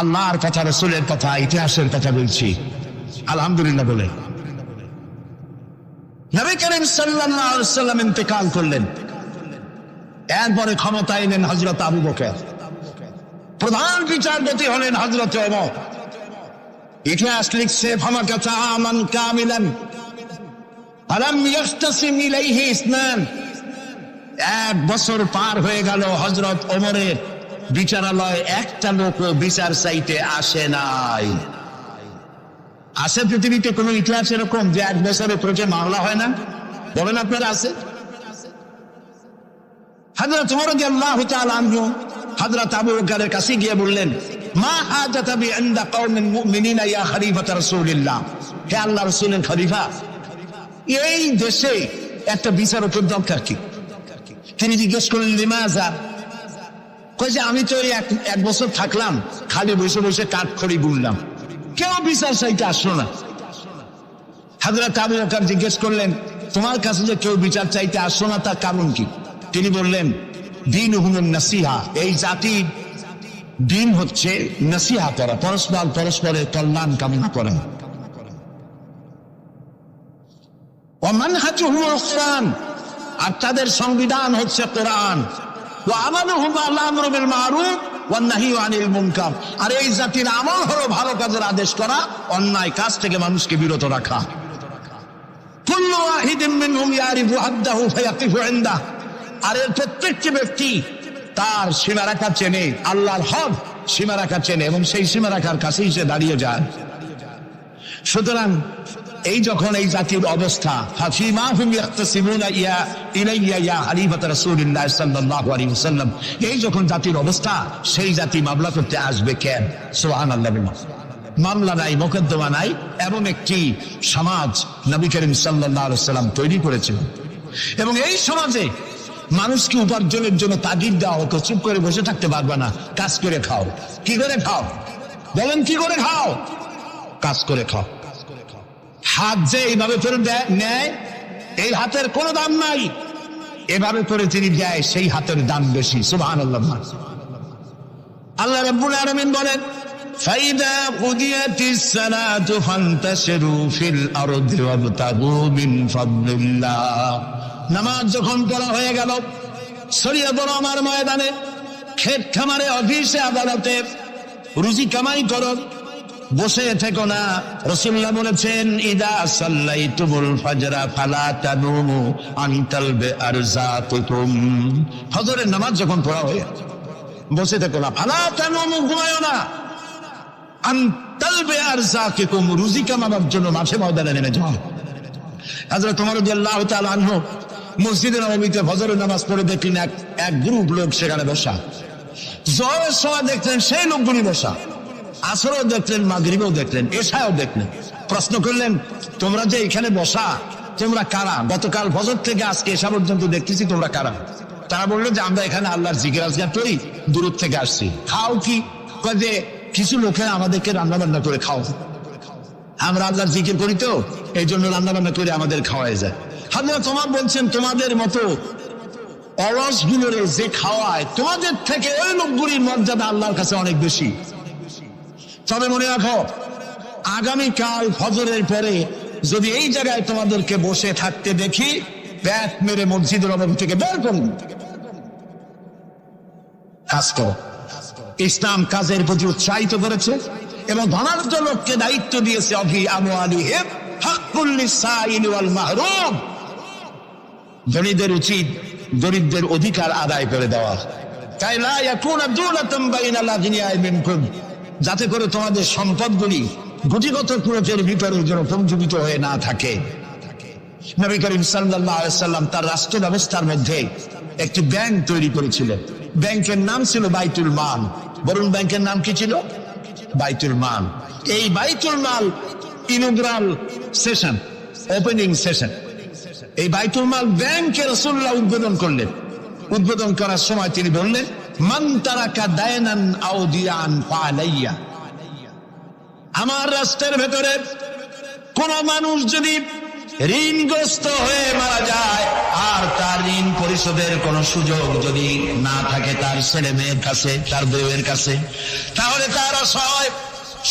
আল্লাহর কথা, রাসূলের কথা, ইতিহাসের কথা বলছি। আলহামদুলিল্লাহ বলে নবী করিম সাল্লাল্লাহু আলাইহি ওয়াসাল্লাম ইন্তেকাল করলেন। এরপরে ক্ষমতা এলেন হযরত আবু বকর, প্রধান বিচারপতি হলেন হযরত ওমর। ইতিহাস লিখছে, ফামাকাতা আমান কামিলান আলাম ইয়াখতাসিম ইলাইহি ইসনান। 1 বছর পার হয়ে গেল, হযরত ওমরের বিচারালয় একটা লোক বিচার চাইতে আসে নাই। আছে পৃথিবীতে কোন ইতিহাস এরকম যে 1 বছরের প্রজে মামলা হয় না? বলেন আপনারা, আছে? হযরত ওমর রাদিয়াল্লাহু তাআলা আনহু হযরত আবু বকরের কাছে গিয়ে বললেন, মা হাজাতা বি ইনদা কওমিন মুমিনিনা ইয়া খলিফাত রাসূলিল্লাহ। হে আল্লাহর রাসূলের খলিফা, এই দেশে একটা বিচারকের দরকার কি? তিনি জিজ্ঞেস করলেন, লিমাযা? কই যে আমি তো 1 বছর থাকলাম, খালি বসে বসে কাঠখড়ি গুনলাম, কেউ বিচার চাইতে আসলো না। হযরত আবু বকর জিজ্ঞেস করলেন, তোমার কাছে যে কেউ বিচার চাইতে আসলো না, তার কারণ কি? তিনি বললেন, দীনুহুমুন নাসিহা। এই জাতির দিন হচ্ছে নাসিহা করা, পরস্পরের কল্যাণ কামনা করা। ওয়া মানহাজুহুল কুরআন, আর তাদের সংবিধান হচ্ছে কোরআন। ওয়া আমালুহুম আল আমরু বিল মারুফ ওয়ান নাহয়ু আনিল মুনকার, আর এই জাতির আমল হলো ভালো কাজের আদেশ করা, অন্যায় কাজ থেকে মানুষকে বিরত রাখা। কুল্লু ওয়াহিদিন মিনহুম ইয়ারিফু হাদ্দাহু ফায়াকিফু ইনদাহু, আর এর প্রত্যেকটি ব্যক্তি তার সীমারেখা চেনে, আল্লাহর হক সীমারেখা চেনে, এবং সেই সীমারেখার কাছেই সে দাঁড়িয়ে যায়। সুতরাং এই যখন এই জাতির অবস্থা, ফাফিমা হুম ইয়াখতাসিমুনা ইলাইয়া ইয়া খলিফাত রাসূলিল্লাহ সাল্লাল্লাহু আলাইহি ওয়াসাল্লাম, এই যখন জাতির অবস্থা, সেই জাতি মামলা করতে আসবে কেন? সুবহানাল্লাহ। মামলা নাই, মোকদ্দমা নাই, এমন একটি সমাজ নবী করিম সাল্লাল্লাহু আলাইহি ওয়াসাল্লাম তৈরি করেছেন। এবং এই সমাজে মানুষকে উপার্জনের জন্য তাগিদ দেওয়া হতো, চুপ করে বসে থাকতে পারবে না, কাজ করে খাও। কি করে খাও? বলেন, কি করে খাও? কাজ করে খাও। হাত যে এইভাবে করে নেয়, এই হাতের কোনো দাম নাই, এভাবে করে যিনি দেয় সেই হাতের দাম বেশি। সুবহানাল্লাহ। আল্লাহ রাব্বুল আলামিন বলেন, ফাইদা কুদিয়াতিস সালাতু ফান্তাশিরু ফিল আরদি ওয়াবতাগু মিন ফাদলিল্লাহ। নামাজ যখন পড়া হয়ে গেল, ছড়িয়ে পড়ো আমার ময়দানে, ক্ষেত খামারে, অফিসে, আদালতে, রুজি কামাই করো, বসে থেকো না। রাসূলুল্লাহ বলেছেন, ইদা সাল্লাইতুমুল ফাজরা ফালা তানুমু আনতাল বিআরযাতুকুম। ফজরের নামাজ যখন পড়া হয় বসে থেকো না, ফালা তানুমু, ঘুমায়ো না, আনতাল বিআরযাতুকুম, রুজি কামাবার জন্য মাঠে ময়দানে নেমে যাও। হযরত ওমর রাদিয়াল্লাহু তাআলা আনহু মসজিদে নববীতে ফজরের নামাজ পড়ে দেখলেন এক গ্রুপ লোক সেখানে বসা। জোহরের সময় দেখলেন সেই লোকগুলি বসা, আসরেও দেখলেন, মাগরিবেও দেখলেন, এশায়ও দেখলেন। প্রশ্ন করলেন, তোমরা যে এখানে বসা, তোমরা কারা? গতকাল ফজর থেকে আজকে এশা পর্যন্ত দেখতেছি, তোমরা কারা? তারা বললো যে আমরা এখানে আল্লাহর জিকির আজকার করি, দূর থেকে আসছি। খাও কি? যে কিছু লোকেরা আমাদেরকে রান্না বান্না করে খাও, আমরা আল্লাহর জিকির করি তো এই জন্য রান্না বান্না করে আমাদের খাওয়াই যায়। হাজরা তোমার বলছেন, তোমাদের মতো অলসগুলোরে যে খাওয়ায়, তোমাদের থেকে ওই লোকগুলির মর্যাদা আল্লাহর কাছে অনেক বেশি। তবে মনে রাখো, আগামীকাল ফজরের পরে যদি এই জায়গায় তোমাদেরকে বসে থাকতে দেখি, ব্যাট মেরে মসজিদের নববী থেকে বের করুন। কাজ করো। ইসলাম কাজের প্রতি উৎসাহিত করেছে এবং ধনাঢ্য লোককে দায়িত্ব দিয়েছে, অফি আমওয়ালিহিম হাক্কুল লিসাইলি ওয়াল মাহরুম। ধনীদের উচিত দরিদ্রের অধিকার আদায় করে দেওয়া, তাই লা ইয়াকুনা দুলাতাম বাইনাল আগনিয়াই মিনকুম, যাতে করে তোমাদের সম্পদগুলি গুটিগত খরচের ভিতরে যেন পঞ্জীবিত হয়ে না থাকে। নবী করিম সাল্লাল্লাহু আলাইহি সাল্লাম তার রাষ্ট্র ব্যবস্থার মধ্যে একটি ব্যাংক তৈরি করেছিলেন। ব্যাংকের নাম ছিল বাইতুল মাল। বরুণ ব্যাংকের নাম কি ছিল? বাইতুল মাল। এই বাইতুল মাল ইনগ্রাল সেশন, ওপেনিং সেশন, এই বাইতুল মাল ব্যাংকে রাসূলুল্লাহ উদ্বোধন করলেন। উদ্বোধন করার সময় তিনি বললেন, মান তারাকা দায়নান আও দিয়ান ফালাইয়া। আমার রাষ্ট্রের ভেতরে কোন মানুষ যদি ঋণগ্রস্ত হয়ে মারা যায় আর তার ঋণ পরিশোধের কোন সুযোগ যদি না থাকে তার ছেলে মেয়ের কাছে, তার বউয়ের কাছে, তাহলে তার অসহায়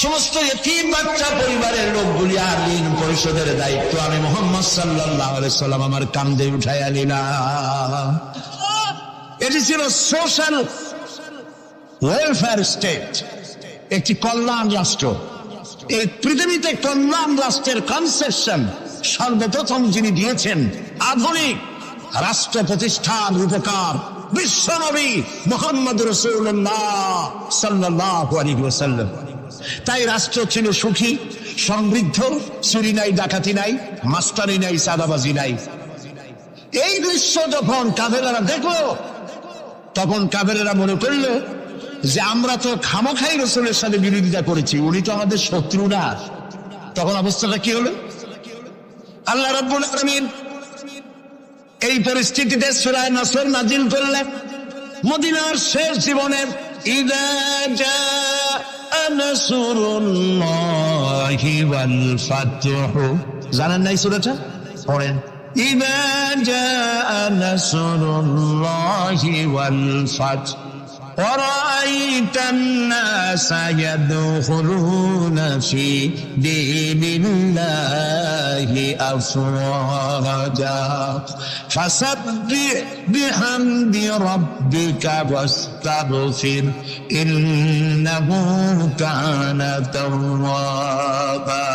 সমস্ত ইতিম বাচ্চা পরিবারের লোকগুলি আর ঋণ পরিশোধের দায়িত্ব আমি মুহাম্মদ সাল্লাল্লাহু আলাইহি সাল্লাম আমার কাঁধে উঠাইয়া নিলাম। এটি ছিল সোশ্যাল ওয়েলফেয়ার স্টেট, একটি কল্যাণ রাষ্ট্র। এই পৃথিবীতে কল্যাণ রাষ্ট্রের কনসেপশন সর্বপ্রথম যিনি দিয়েছেন, আধুনিক রাষ্ট্র প্রতিষ্ঠান রূপকার বিশ্বনবী মুহাম্মদ রাসূলুল্লাহ সাল্লাল্লাহু আলাইহি ওয়াসাল্লাম। তাই রাষ্ট্র ছিল সুখী, সমৃদ্ধ, চুরি নাই, ডাকাতি নাই, মাস্তানি নাই, চাঁদাবাজি নাই। এই দৃশ্য যখন কাফেরেরা দেখলো, তখন কাফেরেরা মনে করলো যে আমরা তো খামখাই রাসূলের সাথে বিরোধিতা করেছি, উনি তো আমাদের শত্রু না। তখন অবস্থাটা কি হলো? আল্লাহ রাব্বুল আলামিন এই পরিস্থিতিতে সূরা নাসর নাজিল করলেন। মদিনার শেষ জীবনের ইযা জাআ নাসরুল্লাহি ওয়াল ফাতহু, জানেন না এই সূরাটা? পড়েন, ইযা জাআ নাসরুল্লাহি ওয়াল ফাতহু ورأيت الناس يدخلون في دين الله أفواجا فسبح بحمد ربك واستغفر إنه كان توابا.